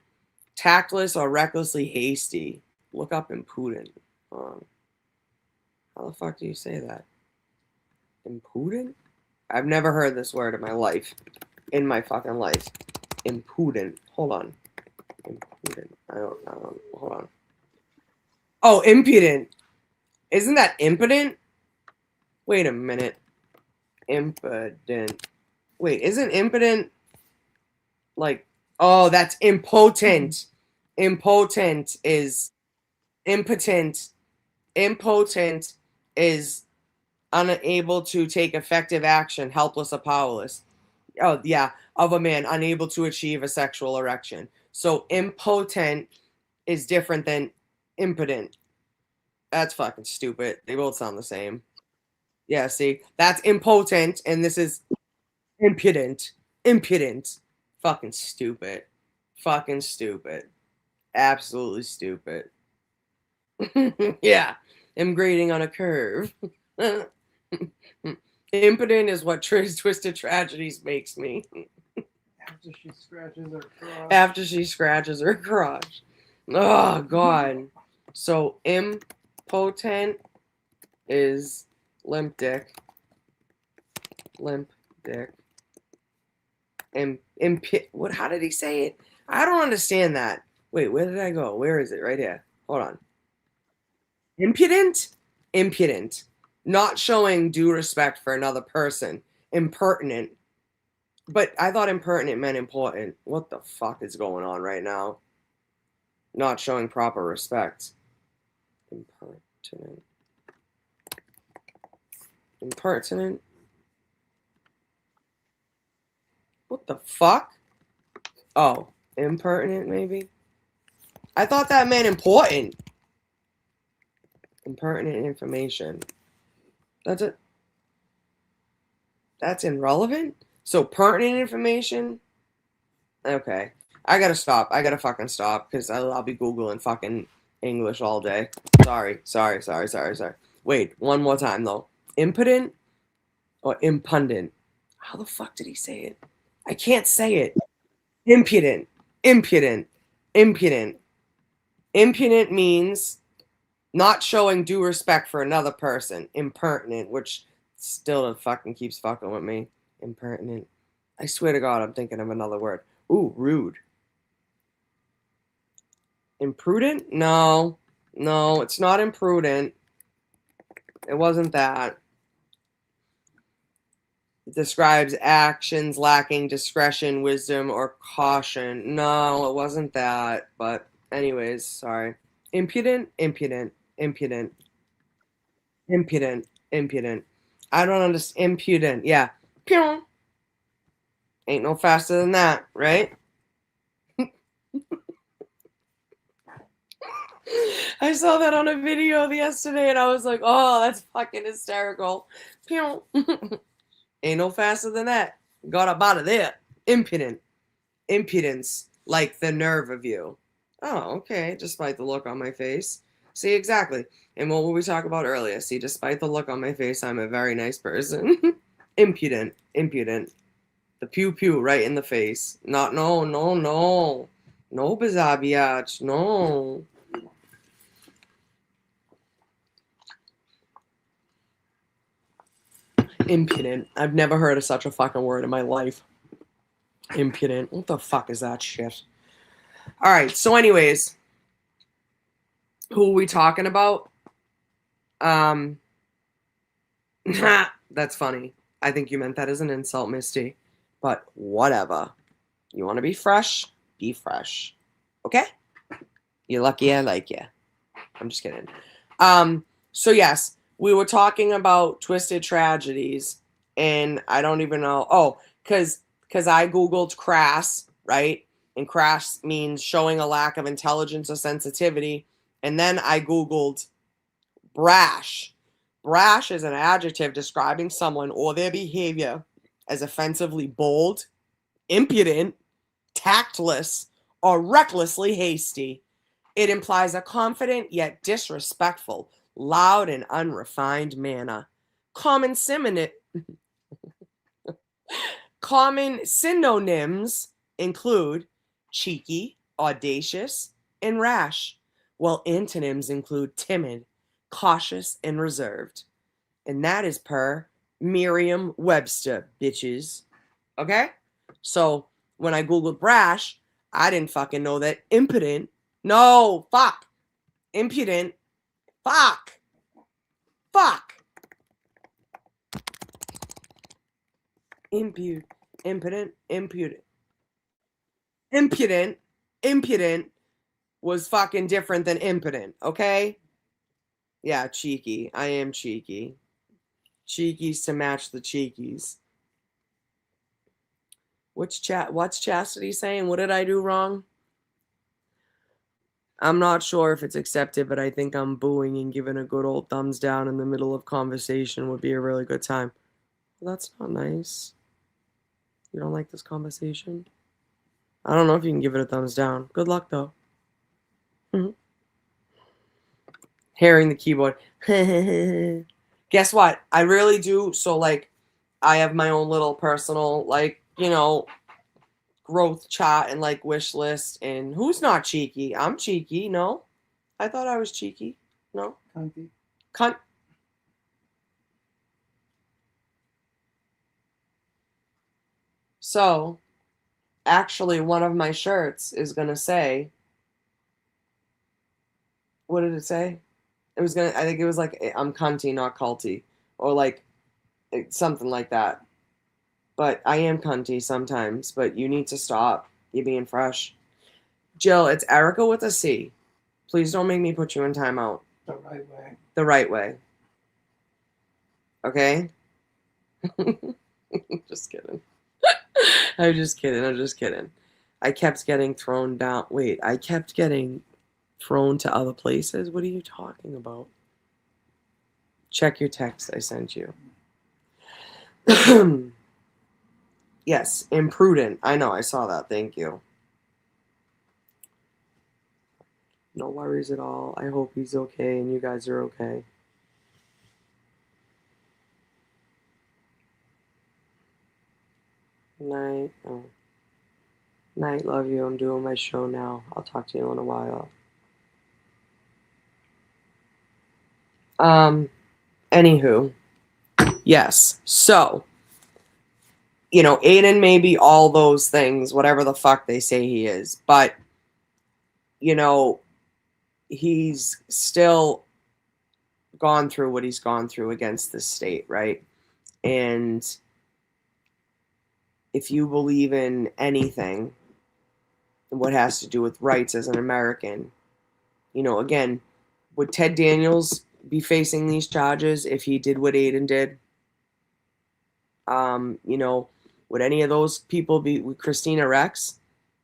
tactless, or recklessly hasty. Look up impudent. How the fuck do you say that? Impudent? I've never heard this word in my life. In my fucking life. Impudent. Hold on. Impudent. I don't. Hold on. Oh, impudent. Isn't that impotent? Wait a minute. Impotent. Wait, isn't impotent like? Oh, that's impotent. Impotent is impotent. Impotent is unable to take effective action, helpless or powerless. Oh, yeah, of a man unable to achieve a sexual erection. So impotent is different than impotent. That's fucking stupid. They both sound the same. Yeah, see, that's impotent, and this is impudent. Impudent. Fucking stupid. Fucking stupid. Absolutely stupid. Yeah, I'm grading on a curve. Impotent is what Twisted Tragedies makes me. After she scratches her crotch. After she scratches her crotch. Oh, God. So, impotent is limp dick. Limp dick. What? How did he say it? I don't understand that. Wait, where did I go? Where is it? Right here. Hold on. Impudent? Impudent. Not showing due respect for another person. Impertinent. But I thought impertinent meant important. What the fuck is going on right now? Not showing proper respect. Impertinent. Impertinent? What the fuck? Oh, impertinent maybe? I thought that meant important. Impertinent information. That's it. That's irrelevant? So pertinent information? Okay. I gotta stop. I gotta fucking stop because I'll be Googling fucking English all day. Sorry. Wait, one more time though. Impotent or impundent? How the fuck did he say it? I can't say it. Impudent. Impudent. Impudent. Impudent means not showing due respect for another person. Impertinent, which still fucking keeps fucking with me. Impertinent. I swear to God, I'm thinking of another word. Ooh, rude. Imprudent? No. No, it's not imprudent. It wasn't that. It describes actions lacking discretion, wisdom, or caution. No, it wasn't that. But anyways, sorry. Impudent, impudent, impudent, impudent, impudent. I don't understand. Impudent, yeah. Pew. Ain't no faster than that, right? I saw that on a video yesterday and I was like, oh, that's fucking hysterical. Pew. Ain't no faster than that. Got up out of there. Impudent. Impudence. Like the nerve of you. Oh, okay. Despite the look on my face. See, exactly. And what we talked about earlier. See, despite the look on my face, I'm a very nice person. Impudent. Impudent. The pew pew right in the face. Not, no. No, Bazabiach. No. Impudent. I've never heard of such a fucking word in my life. Impudent. What the fuck is that shit? All right. So, anyways, who are we talking about? That's funny. I think you meant that as an insult, Misty. But whatever. You want to be fresh? Be fresh. Okay? You're lucky I like you. I'm just kidding. So yes, we were talking about twisted tragedies, and I don't even know. Oh, because I googled crass, right? And crass means showing a lack of intelligence or sensitivity. And then I googled brash. Brash is an adjective describing someone or their behavior as offensively bold, impudent, tactless, or recklessly hasty. It implies a confident yet disrespectful, loud and unrefined manner. Common synonyms include cheeky, audacious, and rash, while antonyms include timid, cautious, and reserved. And that is per Merriam-Webster, bitches. Okay? So when I Googled brash, I didn't fucking know that impudent. No, fuck. Impudent. Fuck. Impudent. Impudent was fucking different than impotent, okay? Yeah, cheeky. I am cheeky. Cheekies to match the cheekies. What's Chastity saying? What did I do wrong? I'm not sure if it's accepted, but I think I'm booing and giving a good old thumbs down in the middle of conversation would be a really good time. Well, that's not nice. You don't like this conversation? I don't know if you can give it a thumbs down. Good luck, though. Hearing the keyboard. Guess what? I really do. So, like, I have my own little personal, like, growth chart and, like, wish list. And who's not cheeky? I'm cheeky. No? I thought I was cheeky. No? Cunty. Cunt. So, actually, one of my shirts is going to say, what did it say? It was I think it was like, I'm cunty, not culty. Or like, something like that. But I am cunty sometimes, but you need to stop. You're being fresh. Jill, it's Erica with a C. Please don't make me put you in timeout. The right way. The right way. Okay? Just kidding. I'm just kidding. I kept getting thrown down. Wait, I kept getting thrown to other places? What are you talking about? Check your text I sent you. Yes, imprudent. I know, I saw that. Thank you. No worries at all. I hope he's okay and you guys are okay. Night. Oh. Night, love you. I'm doing my show now. I'll talk to you in a while. Anywho. Yes. So, you know, Aidan may be all those things, whatever the fuck they say he is, but, you know, he's still gone through what he's gone through against the state, right? And if you believe in anything, what has to do with rights as an American, you know, again, would Ted Daniels be facing these charges if he did what Aidan did? You know, would any of those people be, would Christina Rex,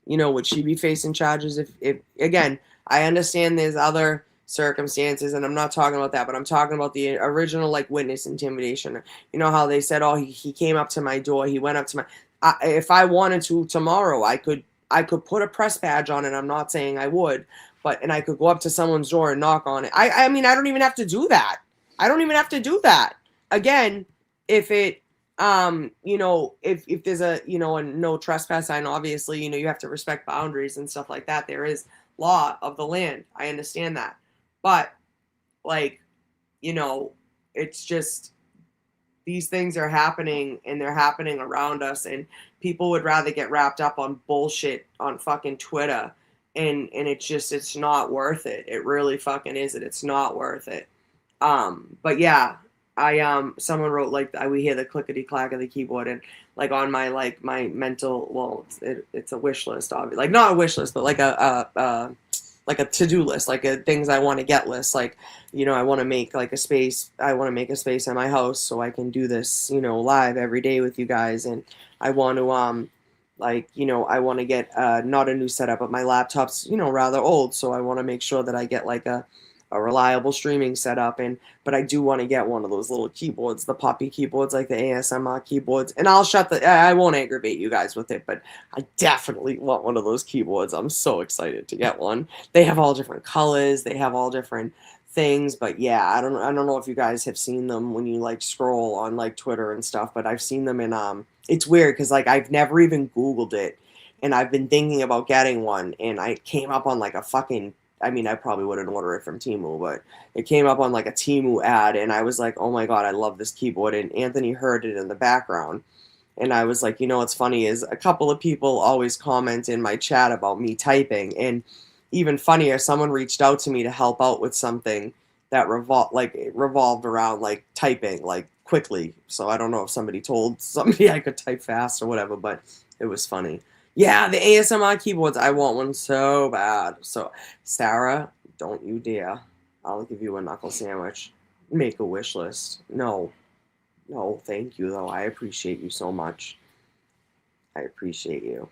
you know, would she be facing charges if again, I understand there's other circumstances and I'm not talking about that, but I'm talking about the original like witness intimidation. You know how they said, oh, he came up to my door, he went up to my, if I wanted to tomorrow, I could put a press badge on it. I'm not saying I would, but, and I could go up to someone's door and knock on it. I mean, I don't even have to do that. I don't even have to do that. Again, if it, you know, if there's a, you know, a no trespass sign, obviously, you know, you have to respect boundaries and stuff like that. There is law of the land. I understand that. But like, you know, it's just, these things are happening and they're happening around us and people would rather get wrapped up on bullshit on fucking Twitter and it's just, it's not worth it. It really fucking isn't. It's not worth it. But yeah, someone wrote like we hear the clickety clack of the keyboard and like on my like my mental, well, it's a wish list, obviously, like not a wish list, but like a to-do list, like a things I want to get list. Like, you know, I want to make like a space. I want to make a space in my house so I can do this, you know, live every day with you guys. And I want to like, you know, I want to get not a new setup, but my laptop's, you know, rather old, so I want to make sure that I get like a reliable streaming setup. And but I do want to get one of those little keyboards, the poppy keyboards, like the ASMR keyboards. And I'll I won't aggravate you guys with it, but I definitely want one of those keyboards. I'm so excited to get one. They have all different colors, they have all different things, but yeah, I don't know if you guys have seen them when you like scroll on like Twitter and stuff, but I've seen them in it's weird because like I've never even Googled it and I've been thinking about getting one and I came up on like a fucking, I mean, I probably wouldn't order it from Temu, but it came up on like a Temu ad, and I was like, oh my God, I love this keyboard. And Anthony heard it in the background. And I was like, you know, what's funny is a couple of people always comment in my chat about me typing. And even funnier, someone reached out to me to help out with something that revolved around like typing, like quickly. So I don't know if somebody told somebody I could type fast or whatever, but it was funny. Yeah, the ASMR keyboards. I want one so bad. So, Sarah, don't you dare. I'll give you a knuckle sandwich. Make a wish list. No. No, thank you, though. I appreciate you so much. I appreciate you.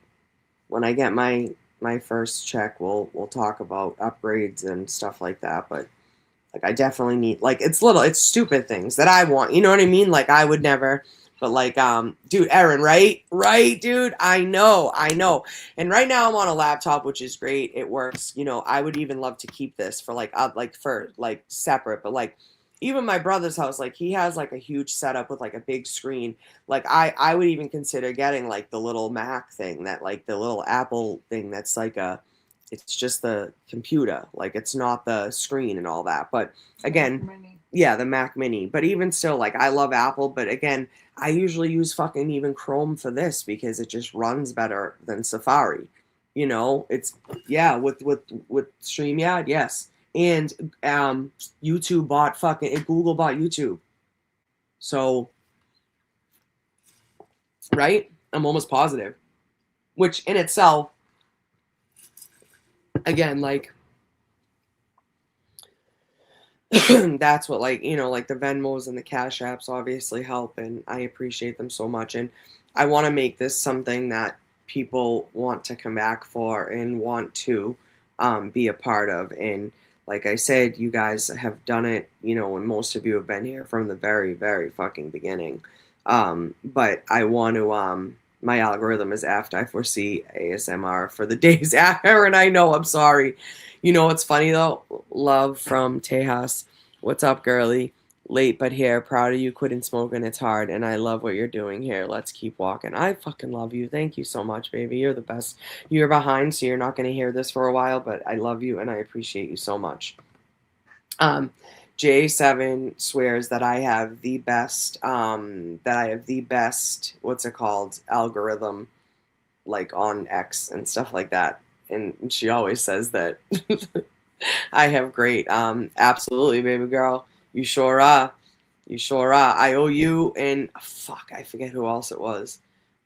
When I get my first check, we'll talk about upgrades and stuff like that. But, like, I definitely need, like, it's stupid things that I want. You know what I mean? Like, I would never... But like, dude, Aaron, right, dude, I know. And right now I'm on a laptop, which is great. It works. You know, I would even love to keep this for like separate. But like, even my brother's house, like he has like a huge setup with like a big screen. Like I would even consider getting like the little Mac thing, that like the little Apple thing that's like it's just the computer. Like it's not the screen and all that. But again, yeah, the Mac Mini. But even still, like I love Apple, but again, I usually use fucking even Chrome for this because it just runs better than Safari. You know, it's yeah, with StreamYard, yes. And YouTube bought Google bought YouTube. So right? I'm almost positive. Which in itself, again, like, that's what, like, you know, like the Venmos and the Cash Apps obviously help, and I appreciate them so much. And I want to make this something that people want to come back for and want to be a part of. And like I said, you guys have done it, you know, and most of you have been here from the very, very fucking beginning. But I want to, my algorithm is after I foresee ASMR for the days after, and I know, I'm sorry. You know what's funny though? Love from Tejas. What's up, girly? Late but here. Proud of you quitting smoking. It's hard, and I love what you're doing here. Let's keep walking. I fucking love you. Thank you so much, baby. You're the best. You're behind, so you're not going to hear this for a while, but I love you and I appreciate you so much. J7 swears that I have the best, what's it called, algorithm, like on X and stuff like that. And she always says that I have great. Absolutely, baby girl. You sure are. You sure are. I owe you, and fuck, I forget who else it was.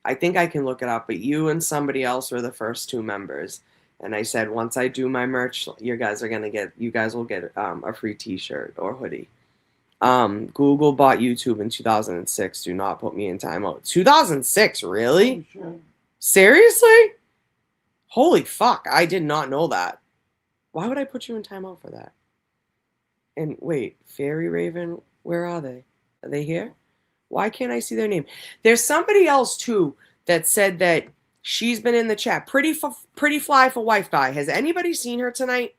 I think I can look it up, but you and somebody else were the first two members. And I said, once I do my merch, you guys will get a free T-shirt or hoodie. Google bought YouTube in 2006. Do not put me in timeout. 2006, really? Seriously? Holy fuck, I did not know that. Why would I put you in timeout for that? And wait, Fairy Raven, where are they? Are they here? Why can't I see their name? There's somebody else too that said that she's been in the chat. Pretty fly for wife guy. Has anybody seen her tonight?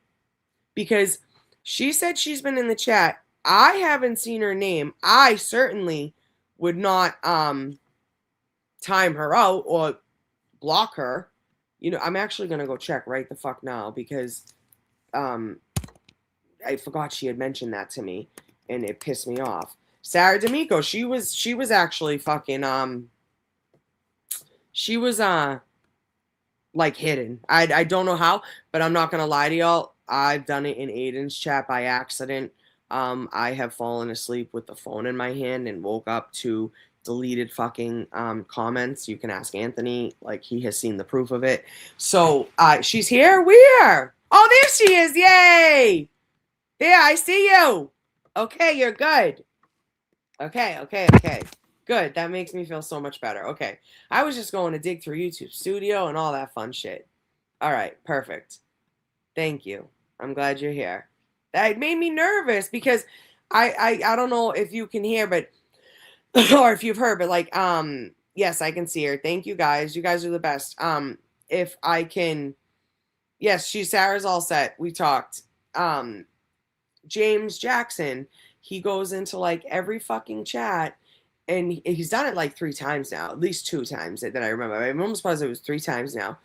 Because she said she's been in the chat. I haven't seen her name. I certainly would not time her out or block her. You know, I'm actually gonna go check right the fuck now because I forgot she had mentioned that to me, and it pissed me off. Sarah D'Amico, she was actually fucking she was like hidden. I don't know how, but I'm not gonna lie to y'all. I've done it in Aidan's chat by accident. I have fallen asleep with the phone in my hand and woke up to deleted fucking comments. You can ask Anthony, like he has seen the proof of it. So she's here. Where? Oh, there she is! Yay! There, I see you. Okay, you're good. Okay. Good. That makes me feel so much better. Okay. I was just going to dig through YouTube Studio and all that fun shit. All right, perfect. Thank you. I'm glad you're here. That made me nervous because I don't know if you can hear, but or if you've heard, but like yes, I can see her. Thank you guys. You guys are the best. If I can, yes, Sarah's all set. We talked. James Jackson, he goes into like every fucking chat, and he's done it like 3 times now, at least 2 times that I remember. I'm almost positive it was 3 times now.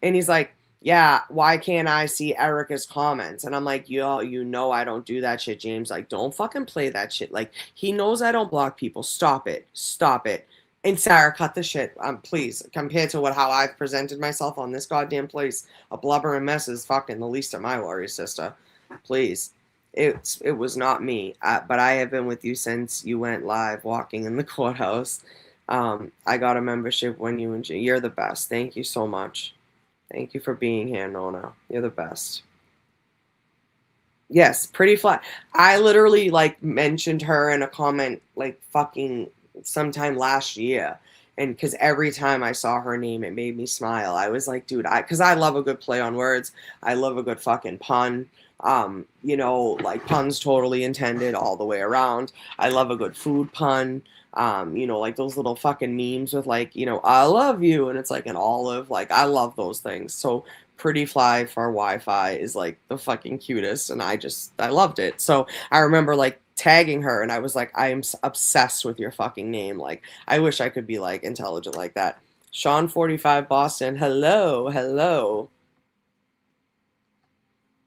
And he's like, yeah, why can't I see Erica's comments? And I'm like, yo, you know I don't do that shit, James. Like, don't fucking play that shit. Like, he knows I don't block people. Stop it. And Sarah, cut the shit. Please, compared to how I've presented myself on this goddamn place, a blubber and mess is fucking the least of my worries, sister. Please. It was not me, but I have been with you since you went live walking in the courthouse. I got a membership when you're the best. Thank you so much. Thank you for being here, Nona. You're the best. Yes, pretty flat. I literally like mentioned her in a comment like fucking sometime last year. And because every time I saw her name, it made me smile. I was like, dude, because I love a good play on words. I love a good fucking pun. You know, like puns totally intended all the way around. I love a good food pun. You know, like those little fucking memes with like, you know, I love you, and it's like an olive. Like, I love those things. So Pretty Fly for Wi-Fi is like the fucking cutest, and I loved it. So I remember like tagging her, and I was like, I am obsessed with your fucking name. Like, I wish I could be like intelligent like that. Sean 45 Boston, hello.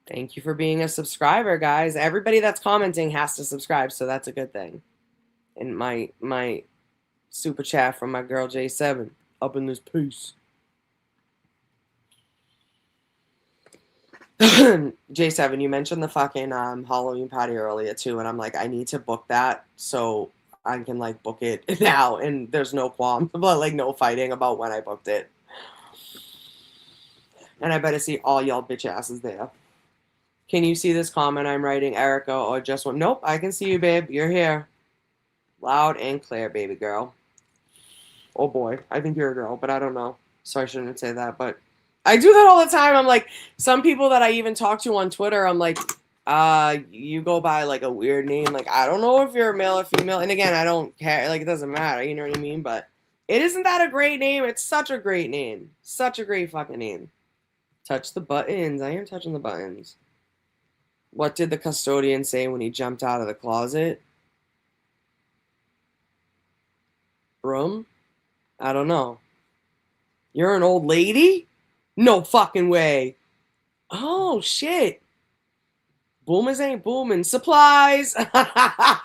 Thank you for being a subscriber, guys. Everybody that's commenting has to subscribe, so that's a good thing. And my super chat from my girl J7 up in this piece. J7, you mentioned the fucking Halloween party earlier too, and I'm like, I need to book that. So I can like book it now, and there's no qualm, but like no fighting about when I booked it. And I better see all y'all bitch asses there. Can you see this comment I'm writing, Erica, or just one? Nope, I can see you, babe. You're here. Loud and clear, baby girl. Oh boy, I think you're a girl, but I don't know. So I shouldn't say that, but I do that all the time. I'm like, some people that I even talk to on Twitter, I'm like, you go by like a weird name. Like, I don't know if you're a male or female. And again, I don't care. Like, it doesn't matter. You know what I mean? But it isn't that a great name? It's such a great name. Such a great fucking name. Touch the buttons. I am touching the buttons. What did the custodian say when he jumped out of the closet? Broom? I don't know. You're an old lady? No fucking way. Oh, shit. Boomers ain't booming. Supplies. That's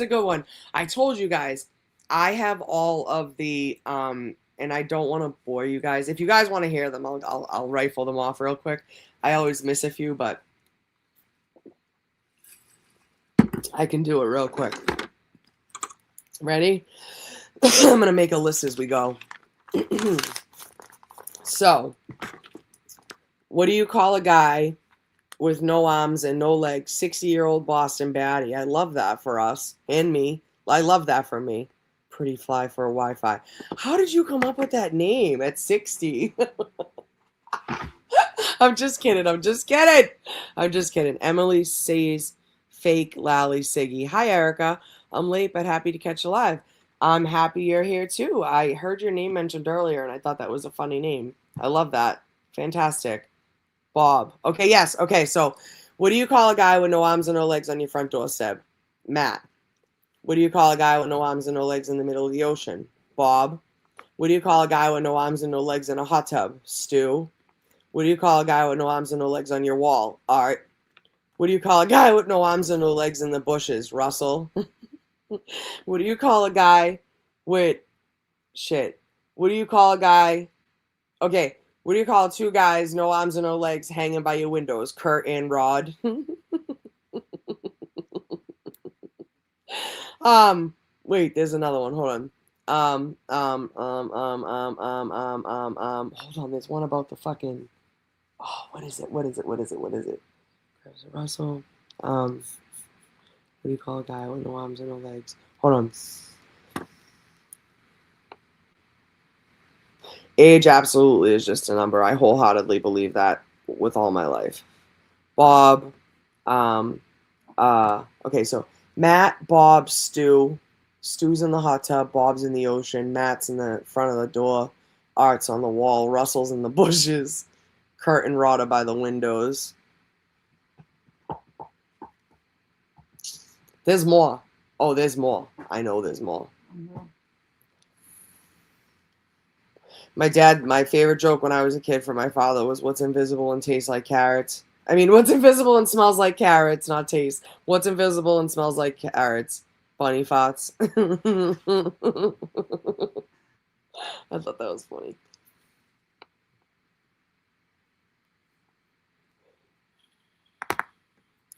a good one. I told you guys, I have all of the, and I don't want to bore you guys. If you guys want to hear them, I'll rifle them off real quick. I always miss a few, but I can do it real quick. Ready? I'm going to make a list as we go. So, what do you call a guy with no arms and no legs? 60-year-old Boston baddie. I love that for us and me. I love that for me. Pretty fly for a Wi-Fi. How did you come up with that name at 60? I'm just kidding. I'm just kidding. Emily says fake Lally Siggy. Hi, Erica. I'm late, but happy to catch you live. I'm happy you're here, too. I heard your name mentioned earlier, and I thought that was a funny name. I love that. Fantastic. Bob. Okay, yes. Okay, so what do you call a guy with no arms and no legs on your front doorstep? Matt. What do you call a guy with no arms and no legs in the middle of the ocean? Bob. What do you call a guy with no arms and no legs in a hot tub? Stu. What do you call a guy with no arms and no legs on your wall? Art. What do you call a guy with no arms and no legs in the bushes? Russell. What do you call a guy with shit? What do you call a guy? Okay, what do you call two guys, no arms and no legs, hanging by your windows? Kurt and Rod. Wait, there's another one. Hold on. Hold on. There's one about the fucking. Oh, what is it? Russell. What do you call a guy with no arms and no legs? Hold on. Age absolutely is just a number. I wholeheartedly believe that with all my life. Bob. Okay, so Matt, Bob, Stu. Stu's in the hot tub. Bob's in the ocean. Matt's in the front of the door. Art's on the wall. Russell's in the bushes. Kurt and Rhoda by the windows. There's more. Oh, there's more. I know there's more. My favorite joke when I was a kid from my father was, what's invisible and tastes like carrots? I mean, what's invisible and smells like carrots, not taste. What's invisible and smells like carrots? Bunny farts. I thought that was funny.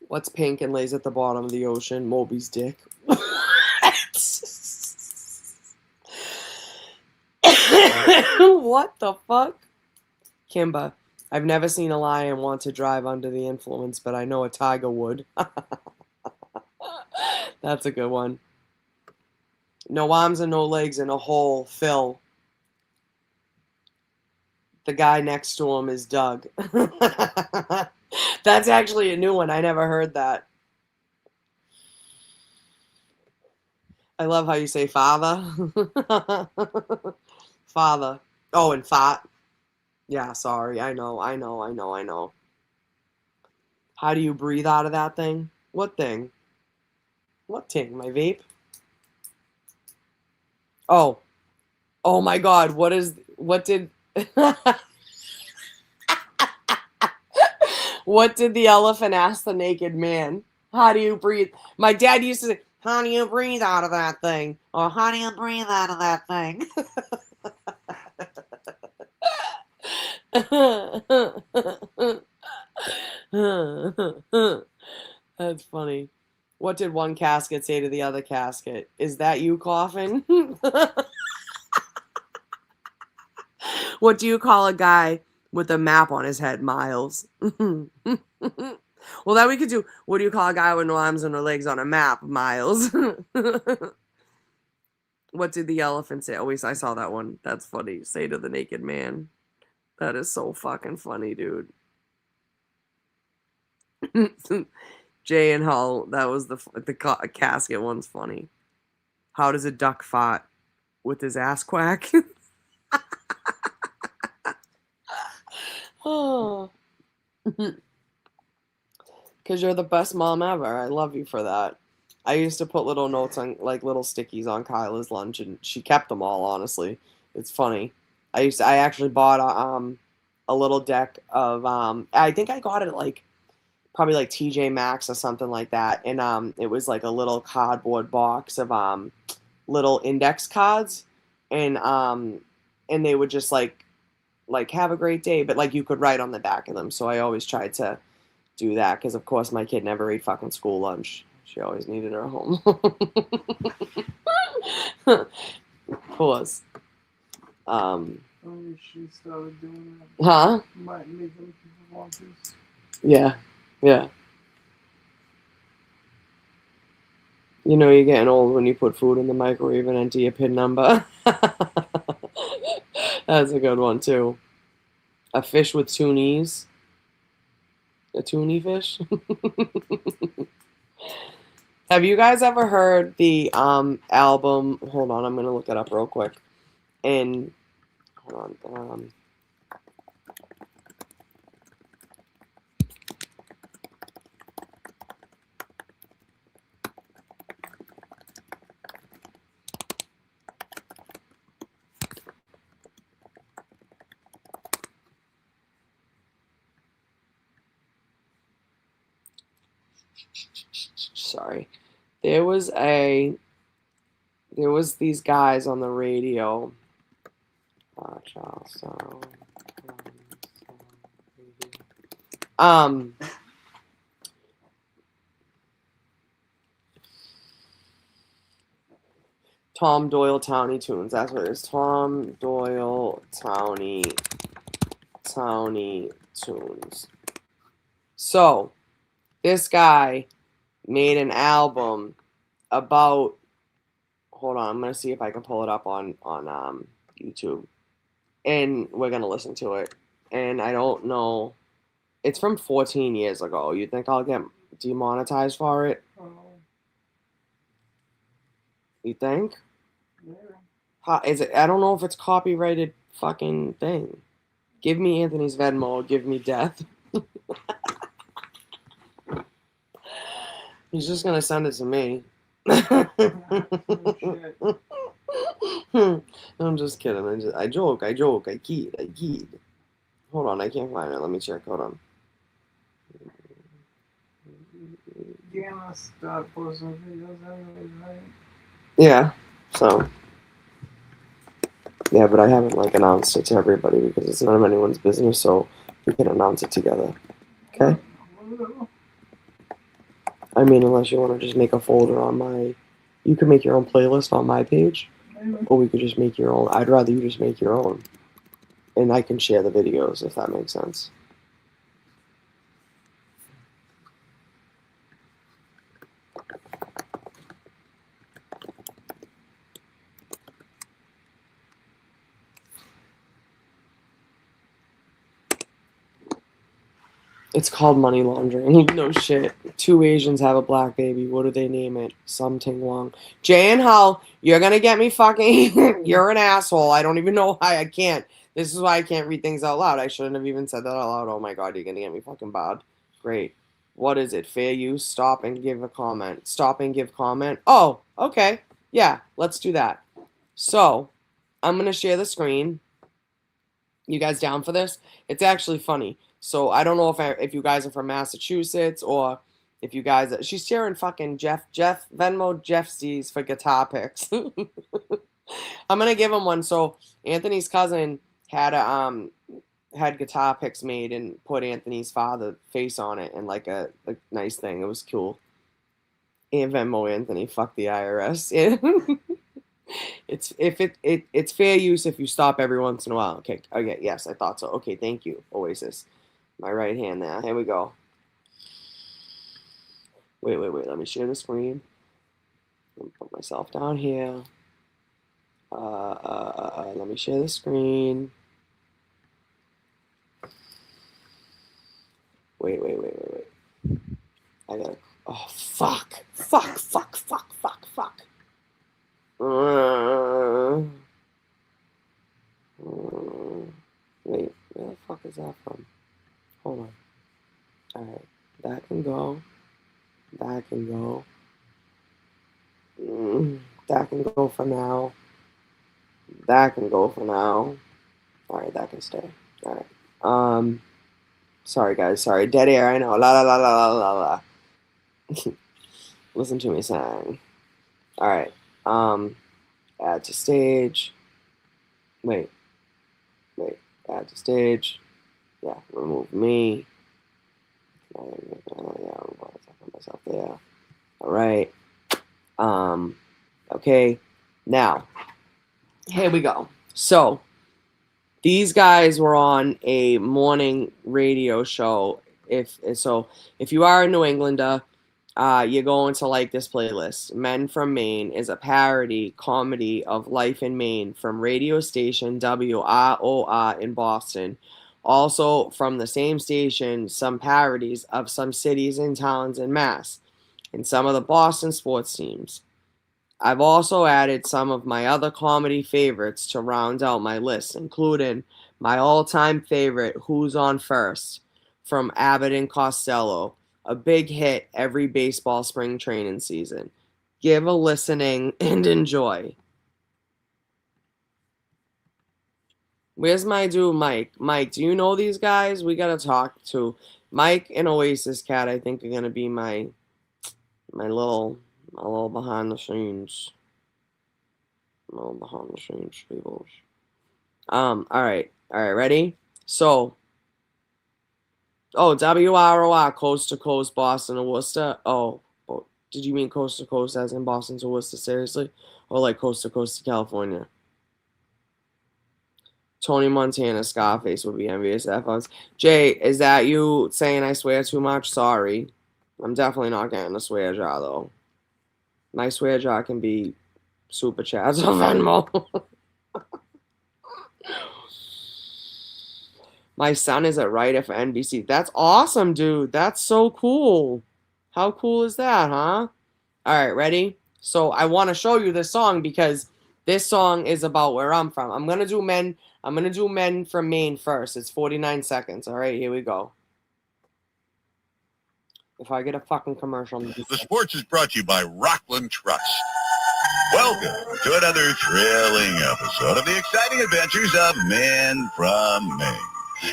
What's pink and lays at the bottom of the ocean? Moby's dick. What the fuck? Kimba. I've never seen a lion want to drive under the influence, but I know a tiger would. That's a good one. No arms and no legs in a hole. Phil. The guy next to him is Doug. That's actually a new one. I never heard that. I love how you say father. Father. Oh, and fat. Yeah, sorry. I know. How do you breathe out of that thing? What thing? What thing? My vape? Oh. Oh my God. What did what did the elephant ask the naked man? How do you breathe? My dad used to say, how do you breathe out of that thing? Or how do you breathe out of that thing? That's funny. What did one casket say to the other casket? Is that you coughing? What do you call a guy with a map on his head? Miles. Well, then we could do, what do you call a guy with no arms and no legs on a map? Miles. What did the elephant say? Always, I saw that one. That's funny. Say to the naked man. That is so fucking funny, dude. Jay and Hull, that was the casket one's funny. How does a duck fart? With his ass quack? Oh. Because you're the best mom ever. I love you for that. I used to put little notes on, like little stickies on Kyla's lunch, and she kept them all, honestly. It's funny. I actually bought a little deck of, I think I got it at like, probably like TJ Maxx or something like that. And it was like a little cardboard box of little index cards. And they would just like have a great day, but like you could write on the back of them. So I always tried to do that because of course my kid never ate fucking school lunch. She always needed her home. Of course. She started doing that. Huh? Might make them people want this. Yeah. Yeah. You know you're getting old when you put food in the microwave and enter your PIN number. That's a good one too. A fish with two knees. A toonie fish. Have you guys ever heard the album? Hold on, I'm gonna look it up real quick. And hold on. Sorry. There was these guys on the radio. Tom Doyle Townie Tunes. That's what it is. Tom Doyle Townie Tunes. So, this guy made an album about, hold on, I'm gonna see if I can pull it up on YouTube, and we're gonna listen to it. And I don't know, it's from 14 years ago. You think I'll get demonetized for it? Oh, You think? yeah. How is it? I don't know if it's copyrighted fucking thing. Give me Anthony's Venmo. Give me death. He's just gonna send it to me. Oh, shit. I'm just kidding. I joke. I kid. Hold on, I can't find it. Let me check. Hold on. You're gonna start posting videos anyways, right? Yeah. So. Yeah, but I haven't like announced it to everybody because it's none of anyone's business. So we can announce it together. Okay. I mean, unless you want to just make a folder on my, you can make your own playlist on my page, or we could just make your own. I'd rather you just make your own, and I can share the videos if that makes sense. It's called money laundering. No shit. Two Asians have a black baby. What do they name it? Something Wong. Jay and Hal, you're gonna get me fucking. You're an asshole. I don't even know why I can't. This is why I can't read things out loud. I shouldn't have even said that out loud. Oh my god, you're gonna get me fucking bad. Great. What is it? Fair use? Stop and give a comment. Stop and give comment. Oh, okay. Yeah, let's do that. So, I'm gonna share the screen. You guys down for this? It's actually funny. So I don't know if you guys are from Massachusetts or if you guys. She's sharing fucking Jeff Venmo Jeffsies for guitar picks. I'm gonna give him one. So Anthony's cousin had a had guitar picks made and put Anthony's father face on it and like a nice thing. It was cool. And Venmo Anthony, fuck the IRS. It's fair use if you stop every once in a while. Okay, yes, I thought so. Okay, thank you, Oasis. My right hand there. Here we go. Wait. Let me share the screen. Let me put myself down here. Let me share the screen. Wait. I gotta. Oh, fuck. Wait, where the fuck is that from? Hold on. Alright, that can go. That can go. That can go for now. That can go for now. Alright, that can stay. Alright. Sorry guys, sorry. Dead air, I know. La la la la la la la. Listen to me sing. Alright. Add to stage. Wait. Add to stage. Yeah, remove me. Yeah, I'll put myself there. Alright. Okay. Now, here we go. So, these guys were on a morning radio show. If you are a New Englander, you're going to like this playlist. Men from Maine is a parody comedy of life in Maine from radio station WROR in Boston. Also from the same station, some parodies of some cities and towns in Mass and some of the Boston sports teams. I've also added some of my other comedy favorites to round out my list, including my all-time favorite, Who's on First, from Abbott and Costello, a big hit every baseball spring training season. Give a listening and enjoy. Where's my dude, Mike? Mike, do you know these guys? We gotta talk to Mike and Oasis Cat. I think are gonna be my little behind the scenes. People. All right, ready? So, WROR, coast to coast, Boston to Worcester. Oh, did you mean coast to coast as in Boston to Worcester, seriously? Or like coast to California? Tony Montana, Scarface would be envious of us. Jay, is that you saying I swear too much? Sorry. I'm definitely not getting a swear jar, though. My swear jar can be Super Chats or Venmo. My son is a writer for NBC. That's awesome, dude. That's so cool. How cool is that, huh? All right, ready? So I want to show you this song because this song is about where I'm from. I'm gonna do men from Maine first. It's 49 seconds. All right, here we go. If I get a fucking commercial. The sports is brought to you by Rockland Trust. Welcome to another thrilling episode of the exciting adventures of Men from Maine.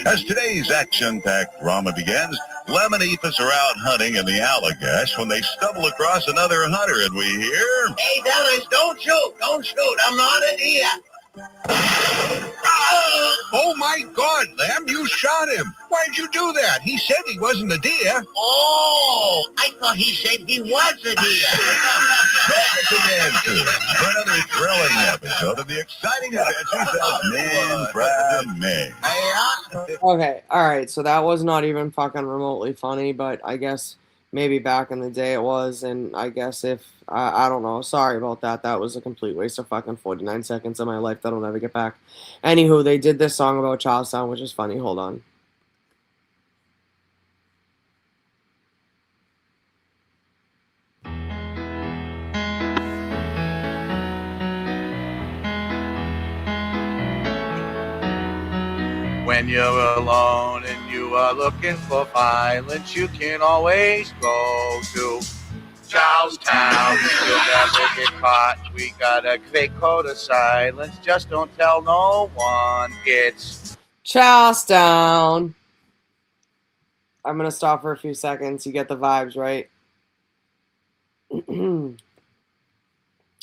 As today's action-packed drama begins, Lem and Ephus are out hunting in the Allagash when they stumble across another hunter, and we hear... Hey, fellas, don't shoot, I'm not an idiot. Oh, my God, Lem, you shot him. Why'd you do that? He said he wasn't a deer. Oh, I thought he said he was a deer. For another thrilling episode of the exciting adventures of Men from Maine. Okay, all right, so that was not even fucking remotely funny, but I guess maybe back in the day it was, and I guess if, I don't know, sorry about that. That was a complete waste of fucking 49 seconds of my life that I'll never get back. Anywho, they did this song about Charlestown, which is funny. Hold on. When you're alone and you are looking for violence, you can always go to Charlestown. You'll never get caught. We got a great code of silence. Just don't tell no one. It's Charlestown. I'm going to stop for a few seconds. You get the vibes, right?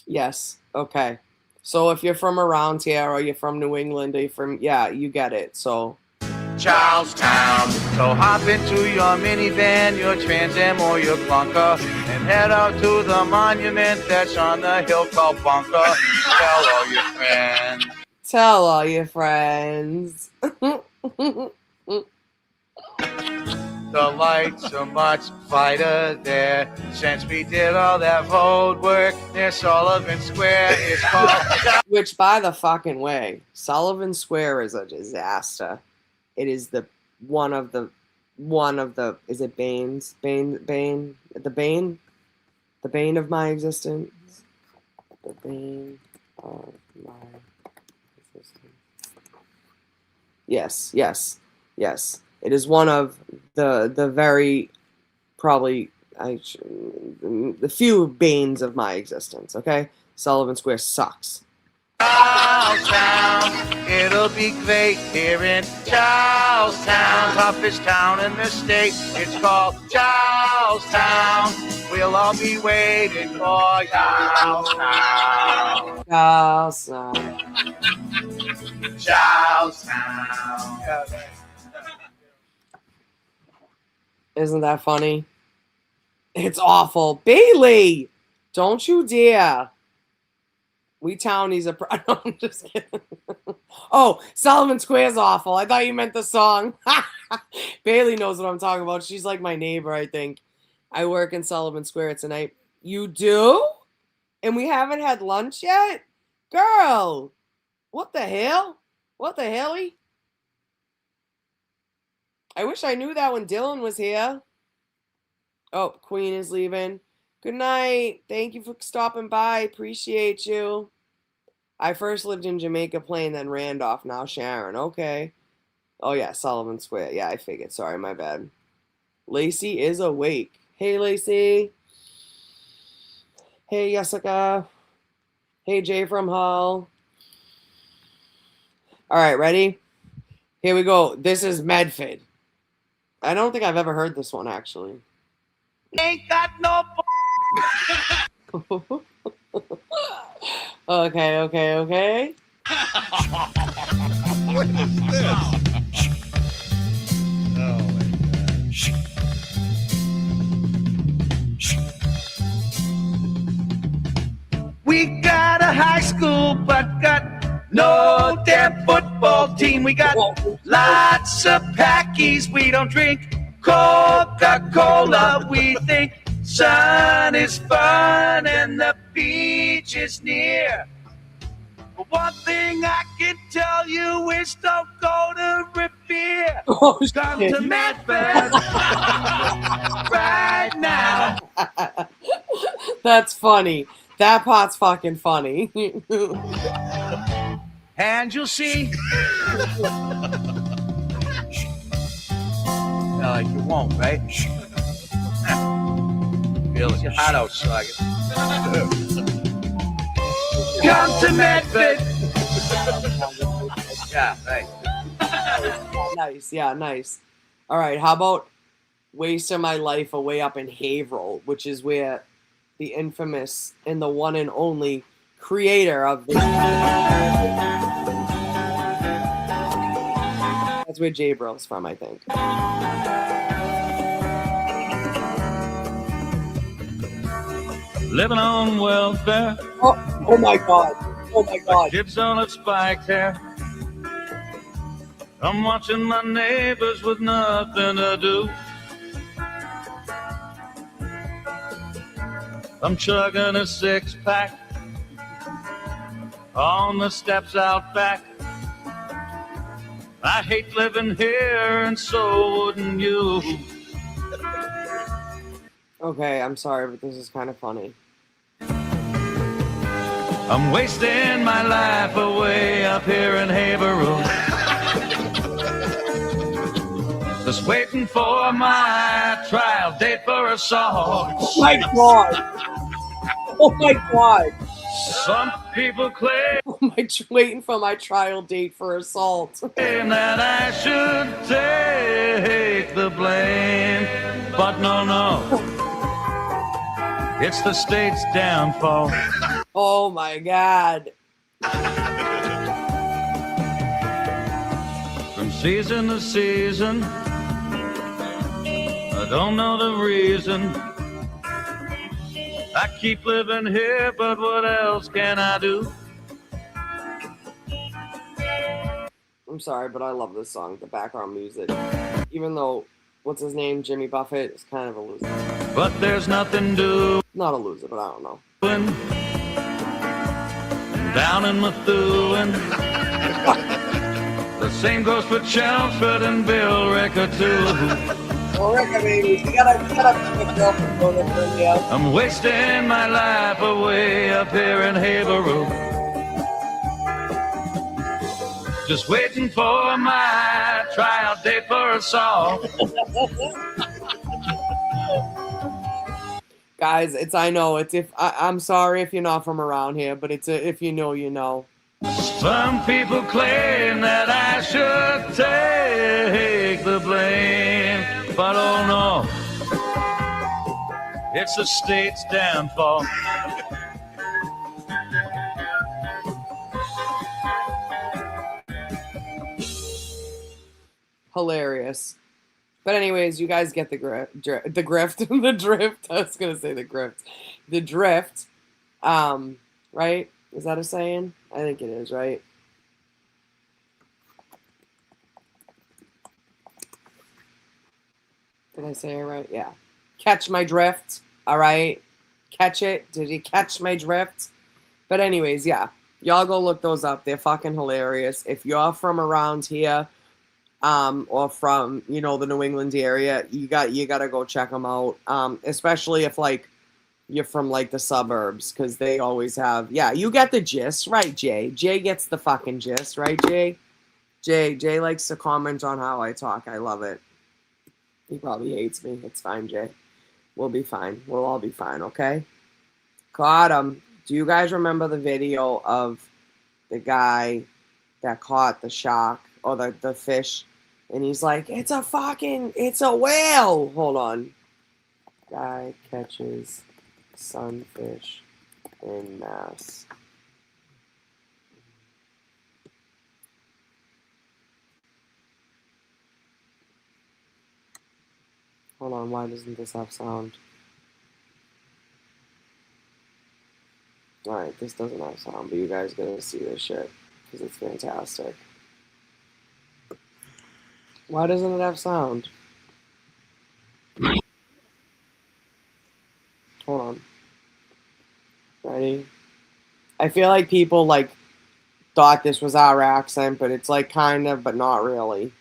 Yes. Okay. So if you're from around here or you're from New England or you're from, yeah, you get it. So Charlestown. So hop into your minivan, your Trans Am or your clunker, and head out to the monument that's on the hill called Bunker. Tell all your friends. Tell all your friends. The lights are much brighter there. Since we did all that road work near Sullivan Square, it's called... Which, by the fucking way, Sullivan Square is a disaster. It is one of the is it Bane's the bane of my existence. The bane of my existence. Yes. It is one of the very probably the few banes of my existence. Okay, Sullivan Square sucks. Charlestown, it'll be great here in Charlestown, toughest town in the state. It's called Charlestown. We'll all be waiting for Charlestown. Charlestown. Isn't that funny? It's awful. Bailey, don't you dare. We townies are... No, I'm just kidding. Oh, Sullivan Square's awful. I thought you meant the song. Bailey knows what I'm talking about. She's like my neighbor, I think. I work in Sullivan Square tonight. You do? And we haven't had lunch yet? Girl, what the hell? What the hell-y? I wish I knew that when Dylan was here. Oh, Queen is leaving. Good night. Thank you for stopping by. Appreciate you. I first lived in Jamaica Plain, then Randolph, now Sharon. Okay. Oh, yeah, Sullivan Square. Yeah, I figured. Sorry, my bad. Lacey is awake. Hey, Lacey. Hey, Jessica. Hey, Jay from Hull. All right, ready? Here we go. This is Medford. I don't think I've ever heard this one, actually. Ain't got no... Okay. What is this? Oh my gosh. We got a high school, but got no damn football team. We got lots of Packies. We don't drink Coca-Cola. We think sun is fun and the beach is near. But one thing I can tell you is don't go to Revere. Oh, Come to Medford right now. That's funny. That part's fucking funny. And you'll see. Like you won't, right? Feel it's hot outside. Come to Medford. Yeah, right. Nice, yeah, nice. All right, how about wasting my life away up in Haverhill, which is where the infamous and the one and only creator of this. That's where Jabrill's from, I think. Living on welfare. Oh my God. Oh my God. Kids on a spiked hair. I'm watching my neighbors with nothing to do. I'm chugging a six-pack on the steps out back. I hate living here, and so wouldn't you. Okay, I'm sorry, but this is kind of funny. I'm wasting my life away up here in Haverhill. Just waiting for my trial date for assault. Oh my God. Oh my God. Some people claim Waiting for my trial date for assault. that I should take the blame. But no. It's the state's downfall. Oh my God. From season to season. I don't know the reason. I keep living here, but what else can I do? I'm sorry, but I love this song, the background music. Even though, what's his name, Jimmy Buffett, is kind of a loser. But there's nothing doing. Not a loser, but I don't know. Down in Methuen. The same goes for Chelmsford and Bill Ricker too. Well, Ricker, baby, you gotta pick up the I'm wasting my life away up here in Haverhill, just waiting for my tryout date for a song. Guys, I know, I'm sorry if you're not from around here, but if you know, you know. Some people claim that I should take the blame, but oh no, it's the state's downfall. Hilarious. But anyways, you guys get the drift. The drift. I was gonna say the grift. The drift. Right? Is that a saying? I think it is, right? Did I say it right? Yeah. Catch my drift. All right. Catch it. Did you catch my drift? But anyways, yeah. Y'all go look those up. They're fucking hilarious. If you're from around here, or from, you know, the New England area, you gotta go check them out. Especially if like you're from like the suburbs, because they always have, yeah, you get the gist, right, Jay? Jay gets the fucking gist, right, Jay? Jay likes to comment on how I talk. I love it. He probably hates me. It's fine, Jay. We'll be fine. We'll all be fine, okay? Caught him. Do you guys remember the video of the guy that caught the shark or the fish? And he's like, it's a whale. Hold on. Guy catches sunfish in Mass. Hold on, why doesn't this have sound? Alright, this doesn't have sound, but you guys gotta see this shit, because it's fantastic. Why doesn't it have sound? Hold on. Ready? I feel like people like thought this was our accent, but it's like kind of, but not really.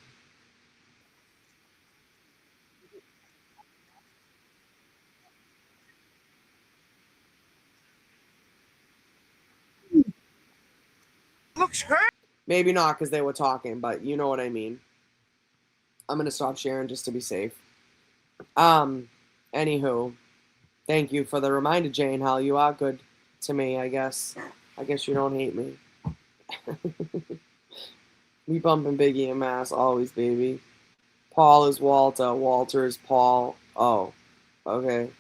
Looks hurt. Maybe not because they were talking, but you know what I mean. I'm gonna stop sharing just to be safe. Anywho, thank you for the reminder, Jane. How you are good to me, I guess. I guess you don't hate me. We bumping Biggie and Mass always, baby. Paul is Walter. Walter is Paul. Oh, okay.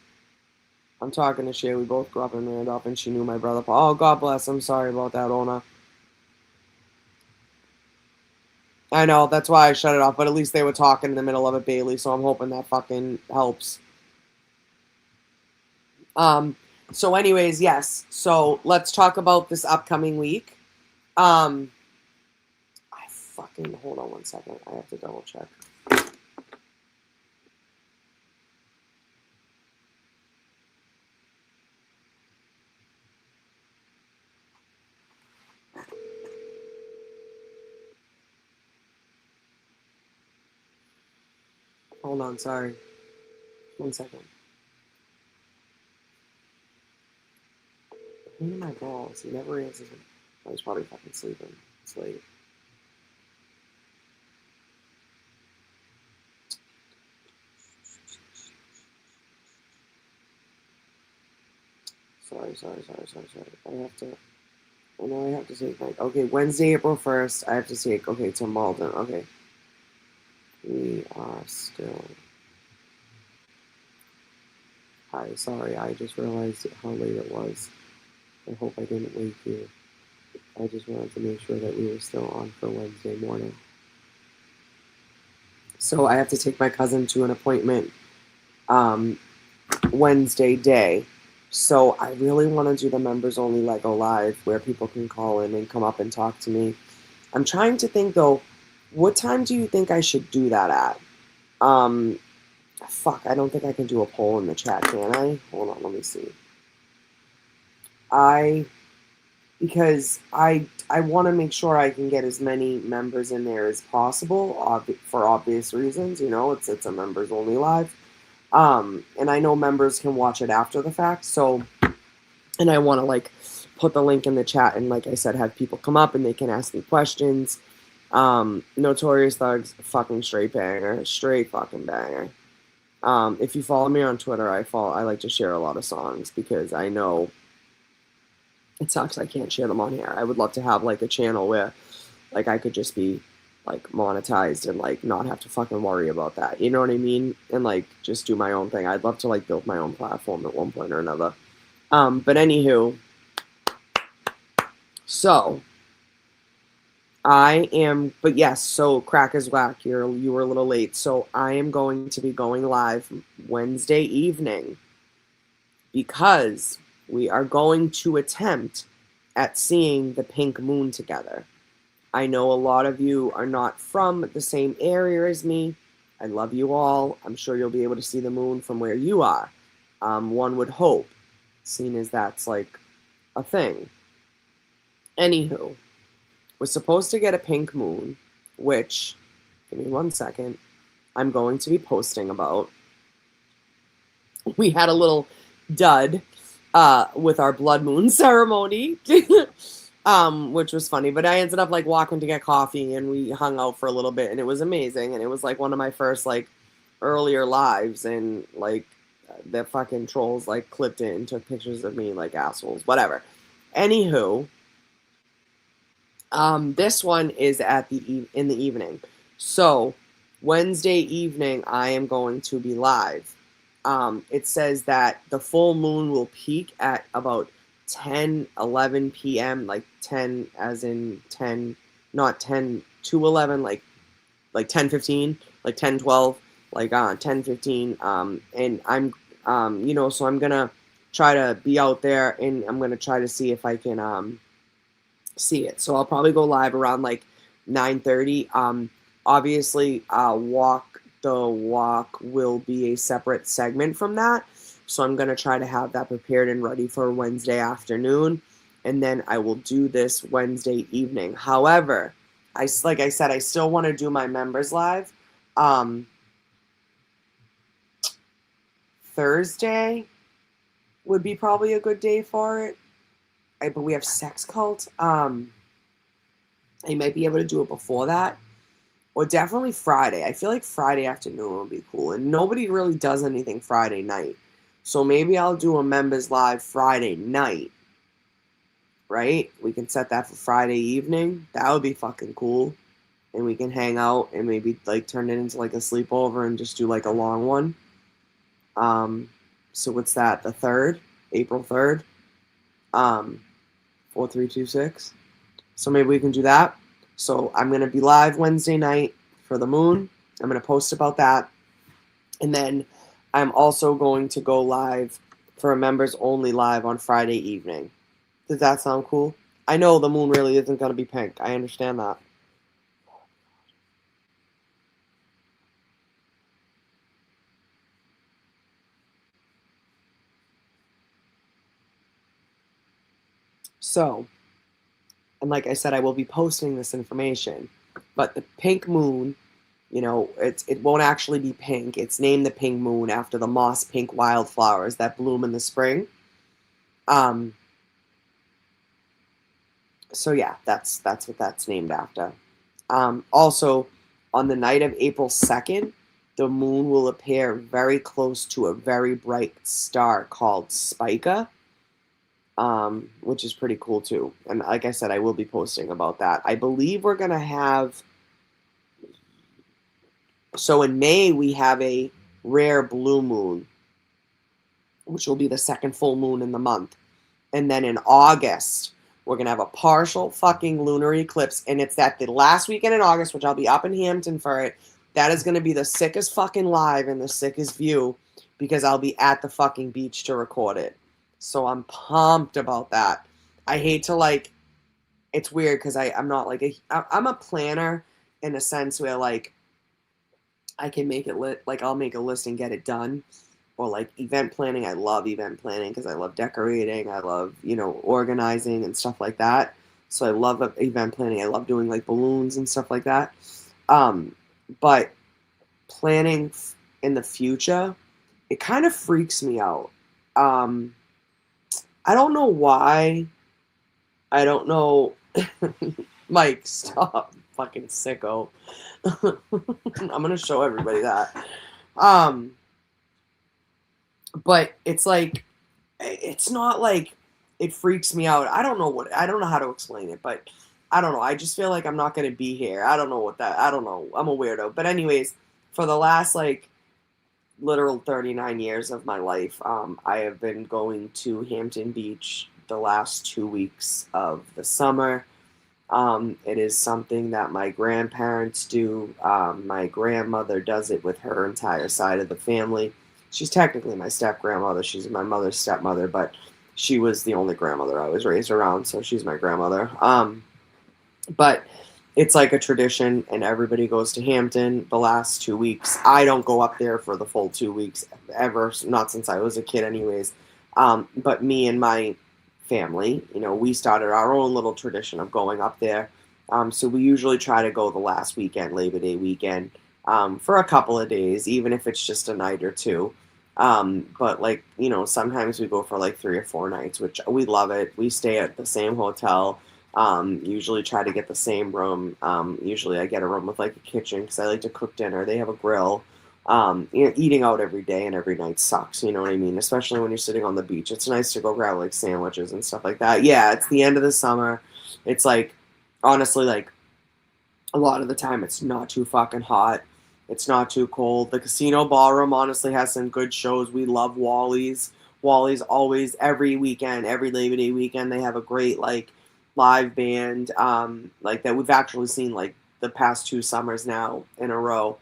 I'm talking to Shay. We both grew up in Randolph, and she knew my brother Paul. Oh, God bless. I'm sorry about that, Ona. I know, that's why I shut it off, but at least they were talking in the middle of it, Bailey, so I'm hoping that fucking helps. So anyways, yes. So let's talk about this upcoming week. Hold on one second. I have to double check. Hold on, sorry. 1 second. Pain in my balls. He never answers me. Oh, he's probably fucking sleeping. It's late. Sorry. I know I have to take like, okay, Wednesday, April 1st, I have to take, okay, to Malden, okay. We are still. Hi, sorry, I just realized how late it was. I hope I didn't wake you. I just wanted to make sure that we were still on for Wednesday morning. So I have to take my cousin to an appointment Wednesday day. So I really want to do the members only Lego Live where people can call in and come up and talk to me. I'm trying to think though, what time do you think I should do that at? Fuck, I don't think I can do a poll in the chat, can I? Hold on, let me see. Because I want to make sure I can get as many members in there as possible, for obvious reasons. You know, it's a members only live. And I know members can watch it after the fact, so, and I want to like put the link in the chat and like I said, have people come up and they can ask me questions. Notorious Thugs, fucking straight banger, straight fucking banger. If you follow me on Twitter, I like to share a lot of songs because I know it sucks I can't share them on here. I would love to have like a channel where like I could just be like monetized and like not have to fucking worry about that. You know what I mean? And like just do my own thing. I'd love to like build my own platform at one point or another. But anywho, so but yes, so Crack is Whack, you were a little late. So I am going to be going live Wednesday evening because we are going to attempt at seeing the pink moon together. I know a lot of you are not from the same area as me. I love you all. I'm sure you'll be able to see the moon from where you are. One would hope, seeing as that's like a thing. Anywho, we're supposed to get a pink moon, which, give me 1 second, I'm going to be posting about. We had a little dud with our blood moon ceremony, which was funny, but I ended up like walking to get coffee and we hung out for a little bit and it was amazing. And it was like one of my first like earlier lives and like the fucking trolls like clipped it and took pictures of me like assholes, whatever. Anywho, this one is in the evening. So Wednesday evening, I am going to be live. It says that the full moon will peak at about 10-11 p.m. like 10 as in 10, not 10 to 11, like 10:15, like 10:12, like 10:15. And I'm so I'm gonna try to be out there and I'm gonna try to see if I can see it. So I'll probably go live around like 9:30. Obviously, Walk the Walk will be a separate segment from that. So I'm going to try to have that prepared and ready for Wednesday afternoon. And then I will do this Wednesday evening. However, like I said, I still want to do my members live. Thursday would be probably a good day for it. But we have Sex Cult. I might be able to do it before that. Or definitely Friday. I feel like Friday afternoon would be cool. And nobody really does anything Friday night. So maybe I'll do a members live Friday night. Right? We can set that for Friday evening. That would be fucking cool. And we can hang out and maybe like turn it into like a sleepover and just do like a long one. So what's that? The 3rd? April 3rd? 4326. So maybe we can do that. So I'm going to be live Wednesday night for the moon. I'm going to post about that. And then I'm also going to go live for a members only live on Friday evening. Does that sound cool? I know the moon really isn't going to be pink. I understand that. So, and like I said, I will be posting this information, but the pink moon, you know, it won't actually be pink. It's named the pink moon after the moss pink wildflowers that bloom in the spring. So yeah, that's what that's named after. Also, on the night of April 2nd, the moon will appear very close to a very bright star called Spica. Which is pretty cool too. And like I said, I will be posting about that. I believe we're going to have, so in May, we have a rare blue moon, which will be the second full moon in the month. And then in August, we're going to have a partial fucking lunar eclipse. And it's that the last weekend in August, which I'll be up in Hampton for it. That is going to be the sickest fucking live and the sickest view because I'll be at the fucking beach to record it. So I'm pumped about that. I hate to like, it's weird because I'm not like I'm a planner in a sense where like I can make it like I'll make a list and get it done. Or like event planning, I love event planning because I love decorating, I love, organizing and stuff like that. So I love event planning. I love doing like balloons and stuff like that. But planning in the future, it kind of freaks me out. I don't know why. I don't know. Mike, stop, fucking sicko. I'm gonna show everybody that. But it's like, it's not like it freaks me out. I don't know how to explain it, but I don't know. I just feel like I'm not going to be here. I don't know. I'm a weirdo. But anyways, for the last like literal 39 years of my life, I have been going to Hampton Beach the last 2 weeks of the summer. It is something that my grandparents do. My grandmother does it with her entire side of the family. She's technically my step-grandmother. She's my mother's stepmother, but she was the only grandmother I was raised around, so she's my grandmother. But it's like a tradition, and everybody goes to Hampton the last 2 weeks. I don't go up there for the full 2 weeks ever, not since I was a kid anyways. But me and my family, we started our own little tradition of going up there. So we usually try to go the last weekend, Labor Day weekend, for a couple of days, even if it's just a night or two. But like, sometimes we go for like 3 or 4 nights, which we love it. We stay at the same hotel, usually try to get the same room. Usually I get a room with like a kitchen because I like to cook dinner. They have a grill. Eating out every day and every night sucks, you know what I mean? Especially when you're sitting on the beach. It's nice to go grab like sandwiches and stuff like that. Yeah, it's the end of the summer. It's like, honestly, like a lot of the time it's not too fucking hot. It's not too cold. The casino ballroom honestly has some good shows. We love WALSHY'S. WALSHY'S always, every weekend, every Labor Day weekend, they have a great like live band like that we've actually seen like the past 2 summers now in a row.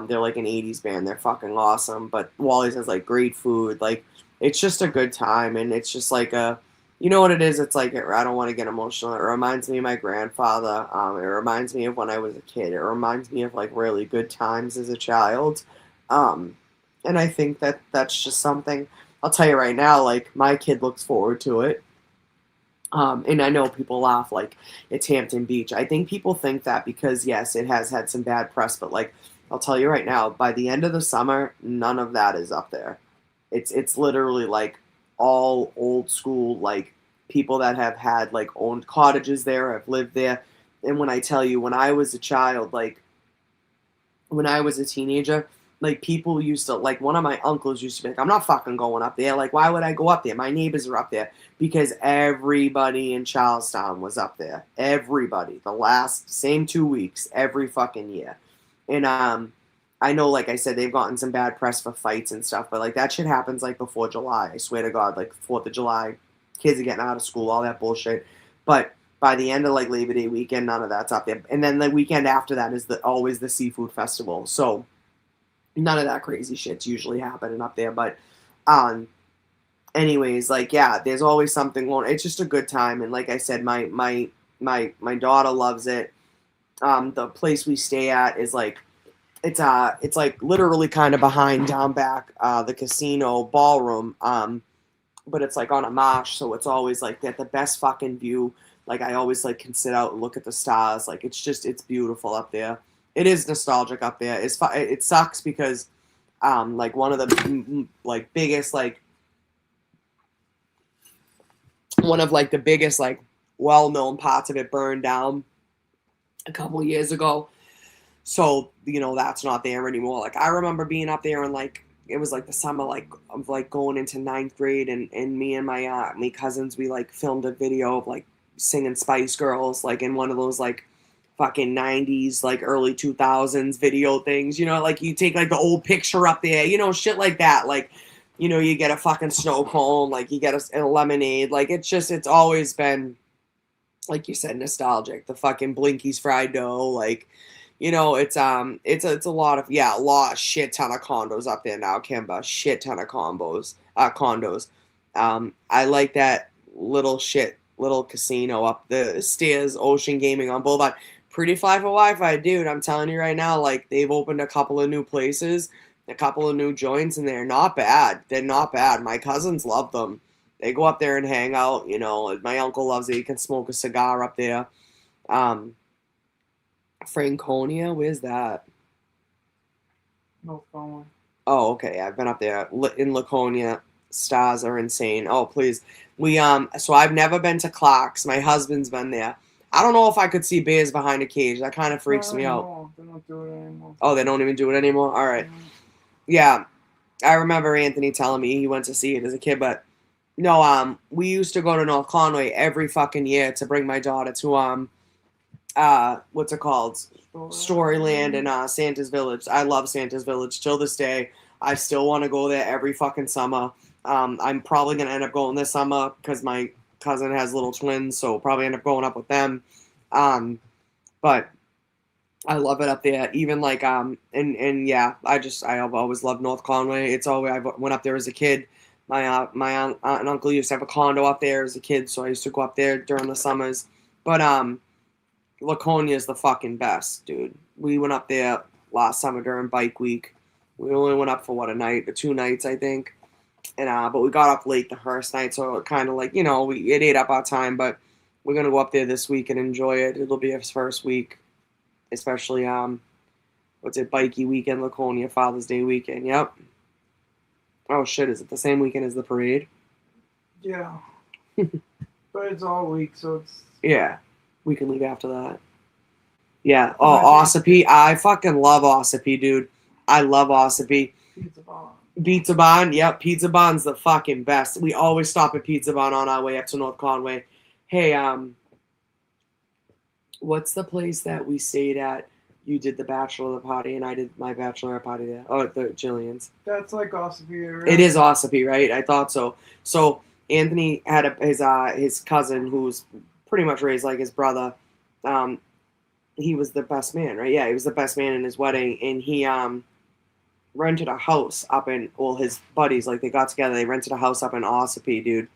They're like an 80s band. They're fucking awesome. But WALSHY'S has like great food. Like it's just a good time, and it's just like you know what it is? It's like, I don't want to get emotional. It reminds me of my grandfather. It reminds me of when I was a kid. It reminds me of like really good times as a child. And I think that that's just something, I'll tell you right now, like my kid looks forward to it. And I know people laugh like it's Hampton Beach. I think people think that because yes, it has had some bad press, but like, I'll tell you right now, by the end of the summer, none of that is up there. It's literally like all old school, like people that have had like owned cottages there, have lived there. And when I tell you, when I was a child, like when I was a teenager, like people used to, like one of my uncles used to be like, I'm not fucking going up there. Like, why would I go up there? My neighbors are up there. Because everybody in Charlestown was up there. Everybody. The last, same 2 weeks, every fucking year. And I know, like I said, they've gotten some bad press for fights and stuff, but like that shit happens like before July. I swear to God, like 4th of July, kids are getting out of school, all that bullshit. But by the end of like Labor Day weekend, none of that's up there. And then the weekend after that is always the seafood festival. So none of that crazy shit's usually happening up there. But anyways, like yeah, there's always something going. It's just a good time. And like I said, my daughter loves it. The place we stay at is like, it's like literally kind of behind down back the casino ballroom, but it's like on a marsh, so it's always like the best fucking view. Like I always like can sit out and look at the stars. Like it's beautiful up there. It is nostalgic up there. It sucks because like one of the like biggest like one of like the biggest like well-known parts of it burned down a couple years ago. So, that's not there anymore. Like, I remember being up there and, like, it was, like, the summer, like, of, like, going into 9th grade. And me and my cousins, we, like, filmed a video of, like, singing Spice Girls, like, in one of those, like, fucking 90s, like, early 2000s video things. Like, you take, like, the old picture up there, shit like that. Like, you get a fucking snow cone. Like, you get a lemonade. Like, it's always been, like you said, nostalgic. The fucking Blinky's fried dough, like... you know, it's a lot of a lot shit ton of condos up there now, Kimba. Shit ton of condos. I like that little casino up the stairs, Ocean Gaming on Boulevard. Pretty fly for Wi-Fi, dude. I'm telling you right now, like they've opened a couple of new places, a couple of new joints, and they're not bad. They're not bad. My cousins love them. They go up there and hang out. You know, my uncle loves it. He can smoke a cigar up there. Franconia, where's that? No phone. Oh, okay. I've been up there in Laconia. Stars are insane. Oh, please. So I've never been to Clark's. My husband's been there. I don't know if I could see bears behind a cage. That kind of freaks me out. They don't do it anymore. Oh, they don't even do it anymore? All right. Yeah. I remember Anthony telling me he went to see it as a kid, but no, we used to go to North Conway every fucking year to bring my daughter to what's it called? Storyland and Santa's Village. I love Santa's Village till this day. I still want to go there every fucking summer. I'm probably gonna end up going this summer because my cousin has little twins, so probably end up going up with them. But I love it up there. Even like and yeah, I've always loved North Conway. It's always I went up there as a kid. My aunt and uncle used to have a condo up there as a kid, so I used to go up there during the summers. But Laconia is the fucking best, dude. We went up there last summer during bike week. We only went up for what, a night or 2 nights, I think. And but we got up late the first night, so it kind of like, you know, it ate up our time. But we're gonna go up there this week and enjoy it. It'll be his first week, especially bikey weekend, Laconia, Father's Day weekend. Yep. Oh shit, is it the same weekend as the parade? Yeah. But it's all week, so it's... Yeah. We can leave after that. Yeah. Oh, Ossipee. I fucking love Ossipee, dude. I love Ossipee. Pizza Bon. Pizza Bon. Yep, Pizza Bon's the fucking best. We always stop at Pizza Bon on our way up to North Conway. Hey, what's the place that we stayed at? You did the bachelor party, and I did my bachelorette party there. Oh, the Jillian's. That's like Ossipee area. It is Ossipee, right? I thought so. So Anthony had his cousin who was pretty much raised like his brother. He was the best man, right? Yeah, he was the best man in his wedding, and he rented a house up in, well, his buddies, like, they got together, they rented a house up in Ossipee, dude,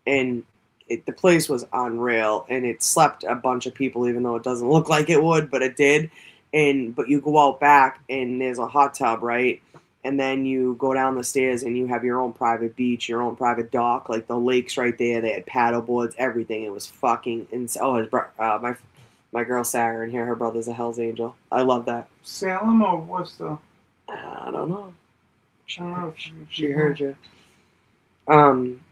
and the place was unreal, and it slept a bunch of people, even though it doesn't look like it would, but it did. But you go out back, and there's a hot tub, right? And then you go down the stairs, and you have your own private beach, your own private dock, like the lake's right there. They had paddle boards, everything. It was fucking insane. Oh, my girl Sarah in here, her brother's a Hell's Angel. I love that. Salem or Worcester? I don't know. I don't know if She heard you.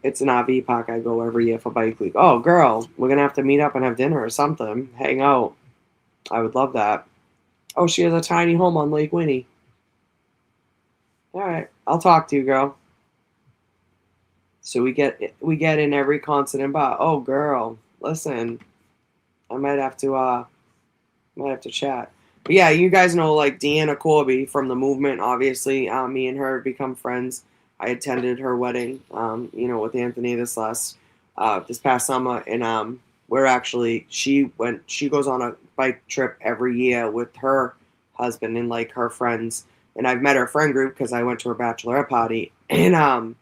It's an RV park I go every year for bike week. Oh, girl, we're gonna have to meet up and have dinner or something. Hang out. I would love that. Oh, she has a tiny home on Lake Winnie. All right, I'll talk to you, girl. So we get in every continent bar. Oh, girl, listen, I might have to chat. But yeah, you guys know like Deanna Corby from the movement. Obviously, me and her have become friends. I attended her wedding, with Anthony this past summer, and she goes on a bike trip every year with her husband and like her friends. And I've met her friend group because I went to her bachelorette party, and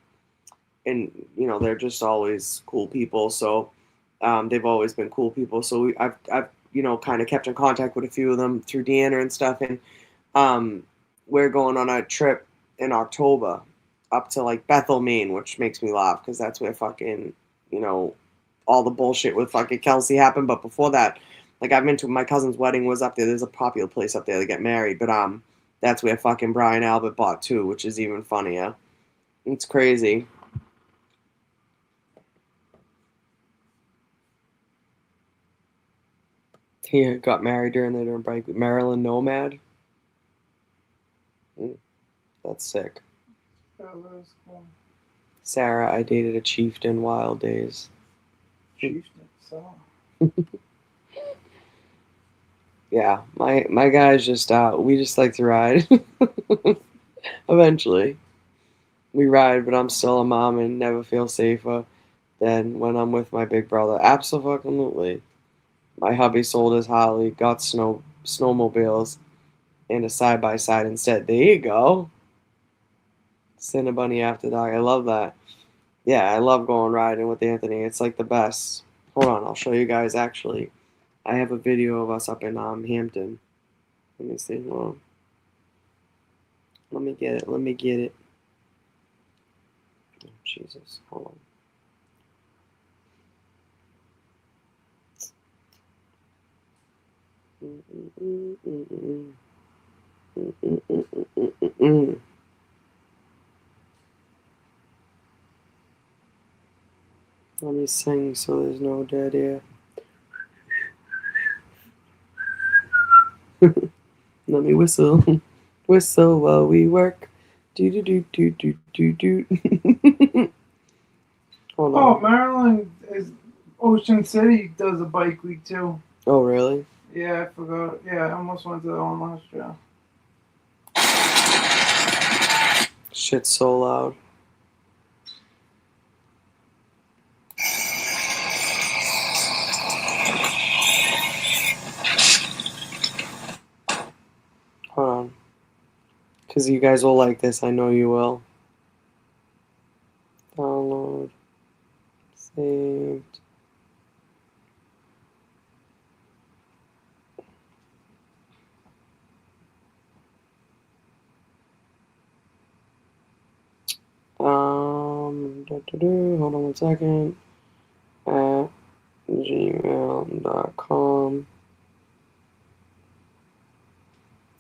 they're just always cool people. So they've always been cool people. So I've kind of kept in contact with a few of them through Deanna and stuff. And we're going on a trip in October up to like Bethel, Maine, which makes me laugh because that's where fucking, all the bullshit with fucking Kelsey happened. But before that, like I've been to my cousin's wedding was up there. There's a popular place up there to get married, but that's where fucking Brian Albert bought too, which is even funnier. It's crazy. He got married during the break with Marilyn Nomad. That's sick. That was cool. Sarah, I dated a chieftain wild days. Chieftain, so. Yeah, my guys just we just like to ride. Eventually, we ride, but I'm still a mom and never feel safer than when I'm with my big brother. Absolutely. My hubby sold his Harley, got snowmobiles, and a side-by-side instead. There you go. Cinnabunny after dark. I love that. Yeah, I love going riding with Anthony. It's like the best. Hold on, I'll show you guys actually. I have a video of us up in Hampton. Let me see. Hold on. Let me get it. Let me get it. Oh, Jesus. Hold on. Let me sing so there's no dead air. Let me whistle. Whistle while we work. Do do do do do do do. Hold Oh, on. Maryland is Ocean City does a bike week too. Oh, really? Yeah, I forgot. Yeah, I almost went to that one last year. Shit's so loud. Hold on. Because you guys will like this. I know you will. Download. Saved. Hold on 1 second. At gmail.com.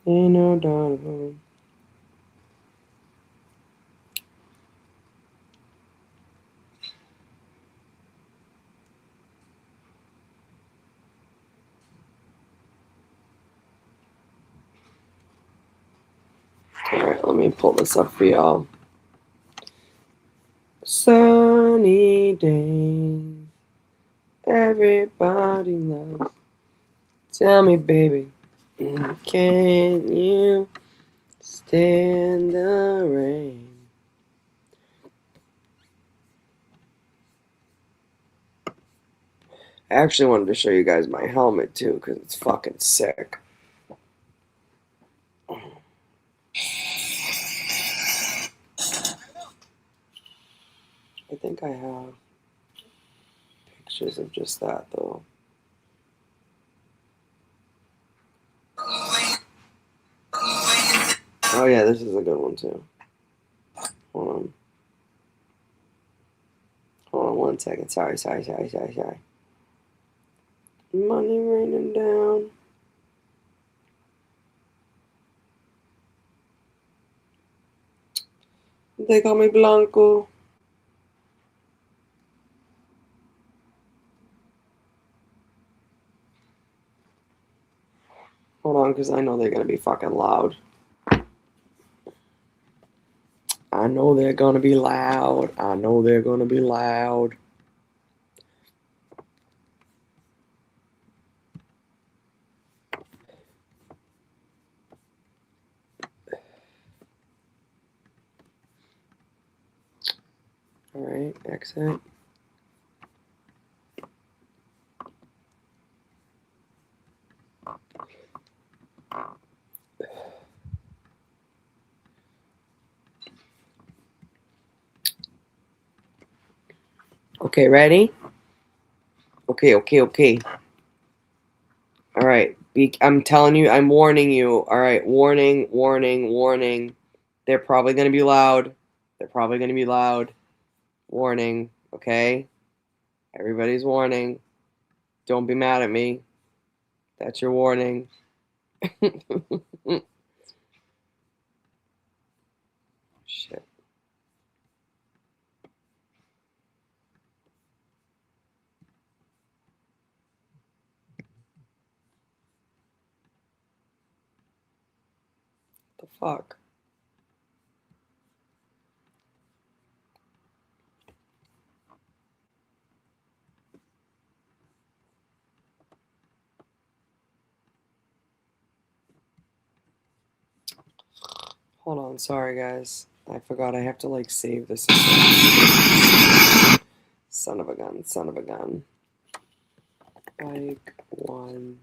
Ain't no doubt about it. Alright, let me pull this up for y'all. Sunny day. Everybody loves. Tell me, baby, can you stand the rain? I actually wanted to show you guys my helmet too, because it's fucking sick. I think I have pictures of just that though. Oh yeah, this is a good one too. Hold on. Hold on 1 second. Sorry. Money raining down. They call me Blanco. Hold on, because I know they're going to be fucking loud. I know they're going to be loud. I know they're going to be loud. Alright, exit. Okay, ready? Okay. Alright, I'm telling you, I'm warning you. Alright, warning. They're probably going to be loud. Warning, okay? Everybody's warning. Don't be mad at me. That's your warning. Shit. The fuck? Hold on, sorry guys. I forgot I have to like save this. Son of a gun. Bike 1.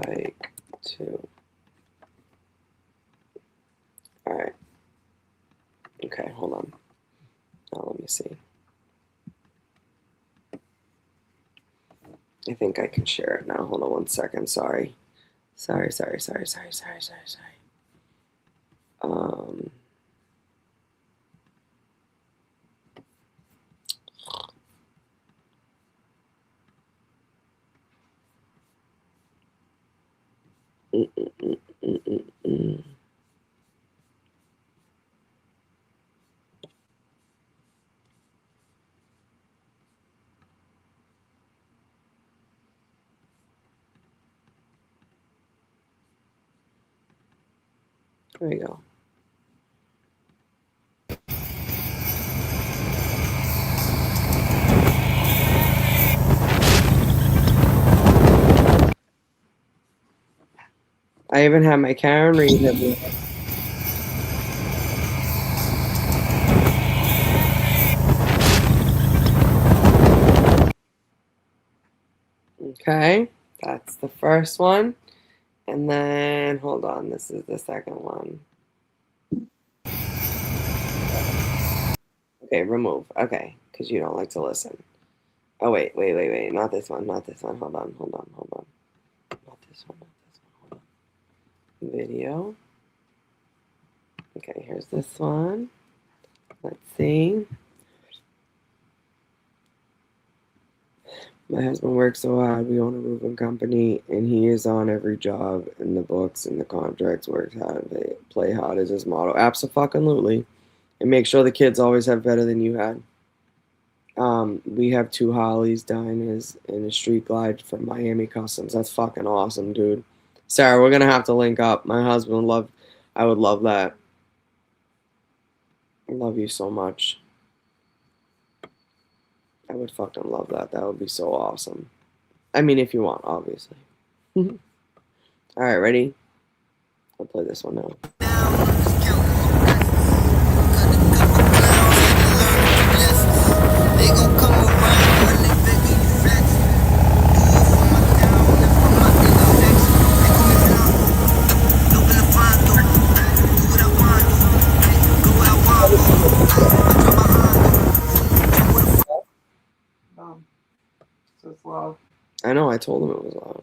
like to. All right. Okay, hold on. Now let me see. I think I can share it now. Hold on one second. Sorry. Sorry. Mm, mm, mm, mm, mm, mm. There you go. I even have my Karen read it. Okay, that's the first one. And then, hold on, this is the second one. Okay, remove. Okay, because you don't like to listen. Oh, wait. Not this one. Hold on. Not this one. Hold on. Video. Okay, here's this one. Let's see. My husband works so hard. We own a roofing company, and he is on every job in the books and the contracts. Works hard, play hard is his motto. Absolutely. And make sure the kids always have better than you had. We have 2 Harleys, diners, and a street glide from Miami Customs. That's fucking awesome, dude. Sarah, we're gonna have to link up. My husband I would love that. I love you so much. I would fucking love that. That would be so awesome. I mean, if you want, obviously. All right, ready? I'll play this one now. So it's loud. I know, I told him it was loud.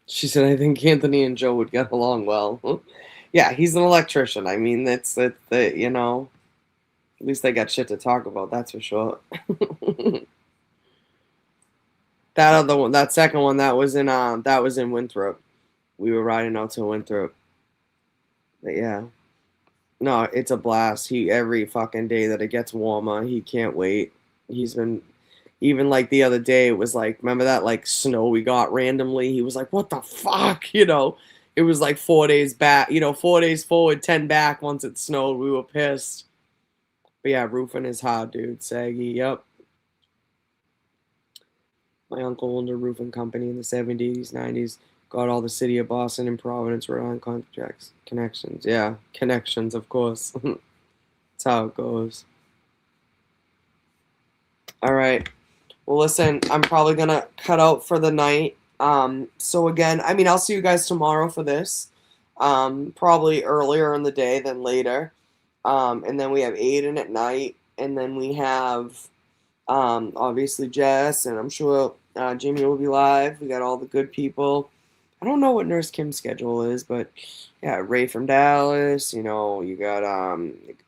She said, I think Anthony and Joe would get along well. Yeah, he's an electrician. I mean, that's you know, at least they got shit to talk about, that's for sure. That other one, that second one, that was in Winthrop. We were riding out to Winthrop. But yeah. No, it's a blast. Every fucking day that it gets warmer, he can't wait. He's been, even like the other day, it was like, remember that like snow we got randomly? He was like, what the fuck? You know, it was like 4 days back, 4 days forward, 10 back once it snowed. We were pissed. But yeah, roofing is hard, dude. Saggy, yep. My uncle owned a roofing company in the 70s, 90s. Got all the city of Boston and Providence, Rhode Island contracts. Connections. Yeah, connections, of course. That's how it goes. All right. Well, listen, I'm probably going to cut out for the night. So again, I mean, I'll see you guys tomorrow for this. Probably earlier in the day than later. And then we have Aidan at night. And then we have, obviously, Jess. And I'm sure Jimmy will be live. We got all the good people. I don't know what Nurse Kim's schedule is, but yeah, Ray from Dallas, you got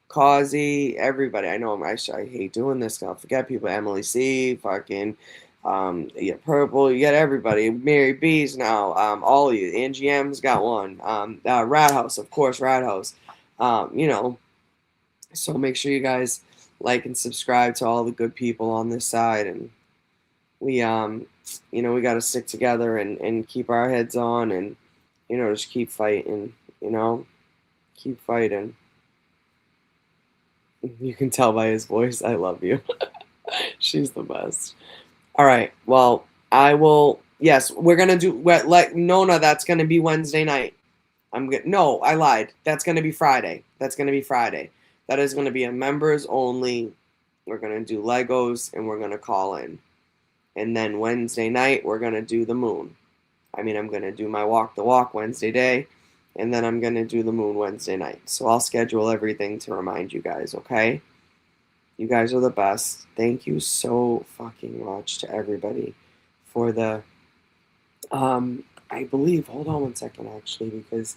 Causey, everybody. I know I hate doing this. I'll forget people. Emily C, fucking, you got Purple, you got everybody. Mary B's now, all of you. Angie M's got one. Rat House, of course, Rat House. So make sure you guys like and subscribe to all the good people on this side, and we we got to stick together and keep our heads on, and just keep fighting, keep fighting. You can tell by his voice, I love you. She's the best. All right, well, I will. Yes, we're gonna do like Nona. That's gonna be Wednesday night. No, I lied. That's gonna be Friday. That is gonna be a members only. We're gonna do Legos, and we're gonna call in. And then Wednesday night, we're going to do the moon. I'm going to do my walk the walk Wednesday day, and then I'm going to do the moon Wednesday night. So I'll schedule everything to remind you guys, okay? You guys are the best. Thank you so fucking much to everybody for the, I believe, hold on one second actually, because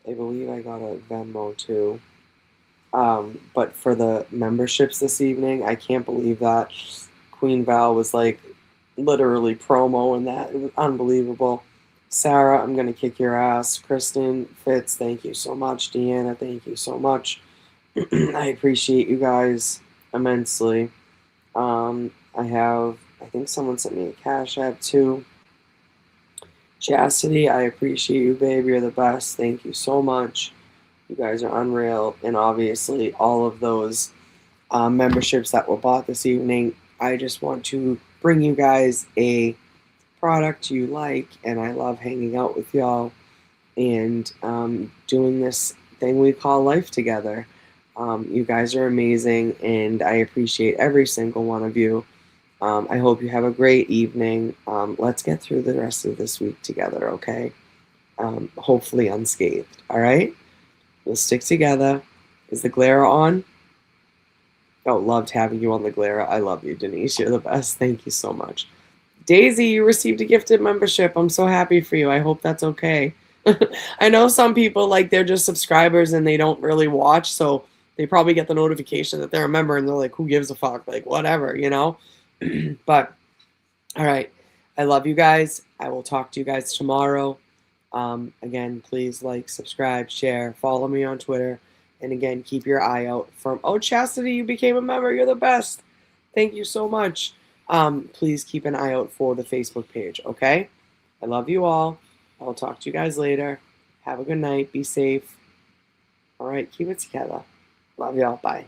I believe I got a Venmo too. But for the memberships this evening, I can't believe that Queen Val was like literally promo and that. It was unbelievable. Sarah, I'm going to kick your ass. Kristen, Fitz, thank you so much. Deanna, thank you so much. I appreciate you guys immensely. I think someone sent me a Cash App too. Chastity, I appreciate you, babe. You're the best. Thank you so much. You guys are unreal. And obviously, all of those memberships that were bought this evening, I just want to bring you guys a product you like. And I love hanging out with y'all and doing this thing we call life together. You guys are amazing, and I appreciate every single one of you. I hope you have a great evening. Let's get through the rest of this week together, okay? Hopefully unscathed, all right? We'll stick together. Is the glare on? Oh, loved having you on the glare. I love you, Denise. You're the best. Thank you so much. Daisy, you received a gifted membership. I'm so happy for you. I hope that's okay. I know some people, like, they're just subscribers and they don't really watch, so they probably get the notification that they're a member and they're like, who gives a fuck? Like, whatever, you know? But, all right. I love you guys. I will talk to you guys tomorrow. Again, please like, subscribe, share, follow me on Twitter. And again, keep your eye out from, oh, Chastity, you became a member. You're the best. Thank you so much. Please keep an eye out for the Facebook page, okay? I love you all. I'll talk to you guys later. Have a good night. Be safe. All right, keep it together. Love y'all. Bye.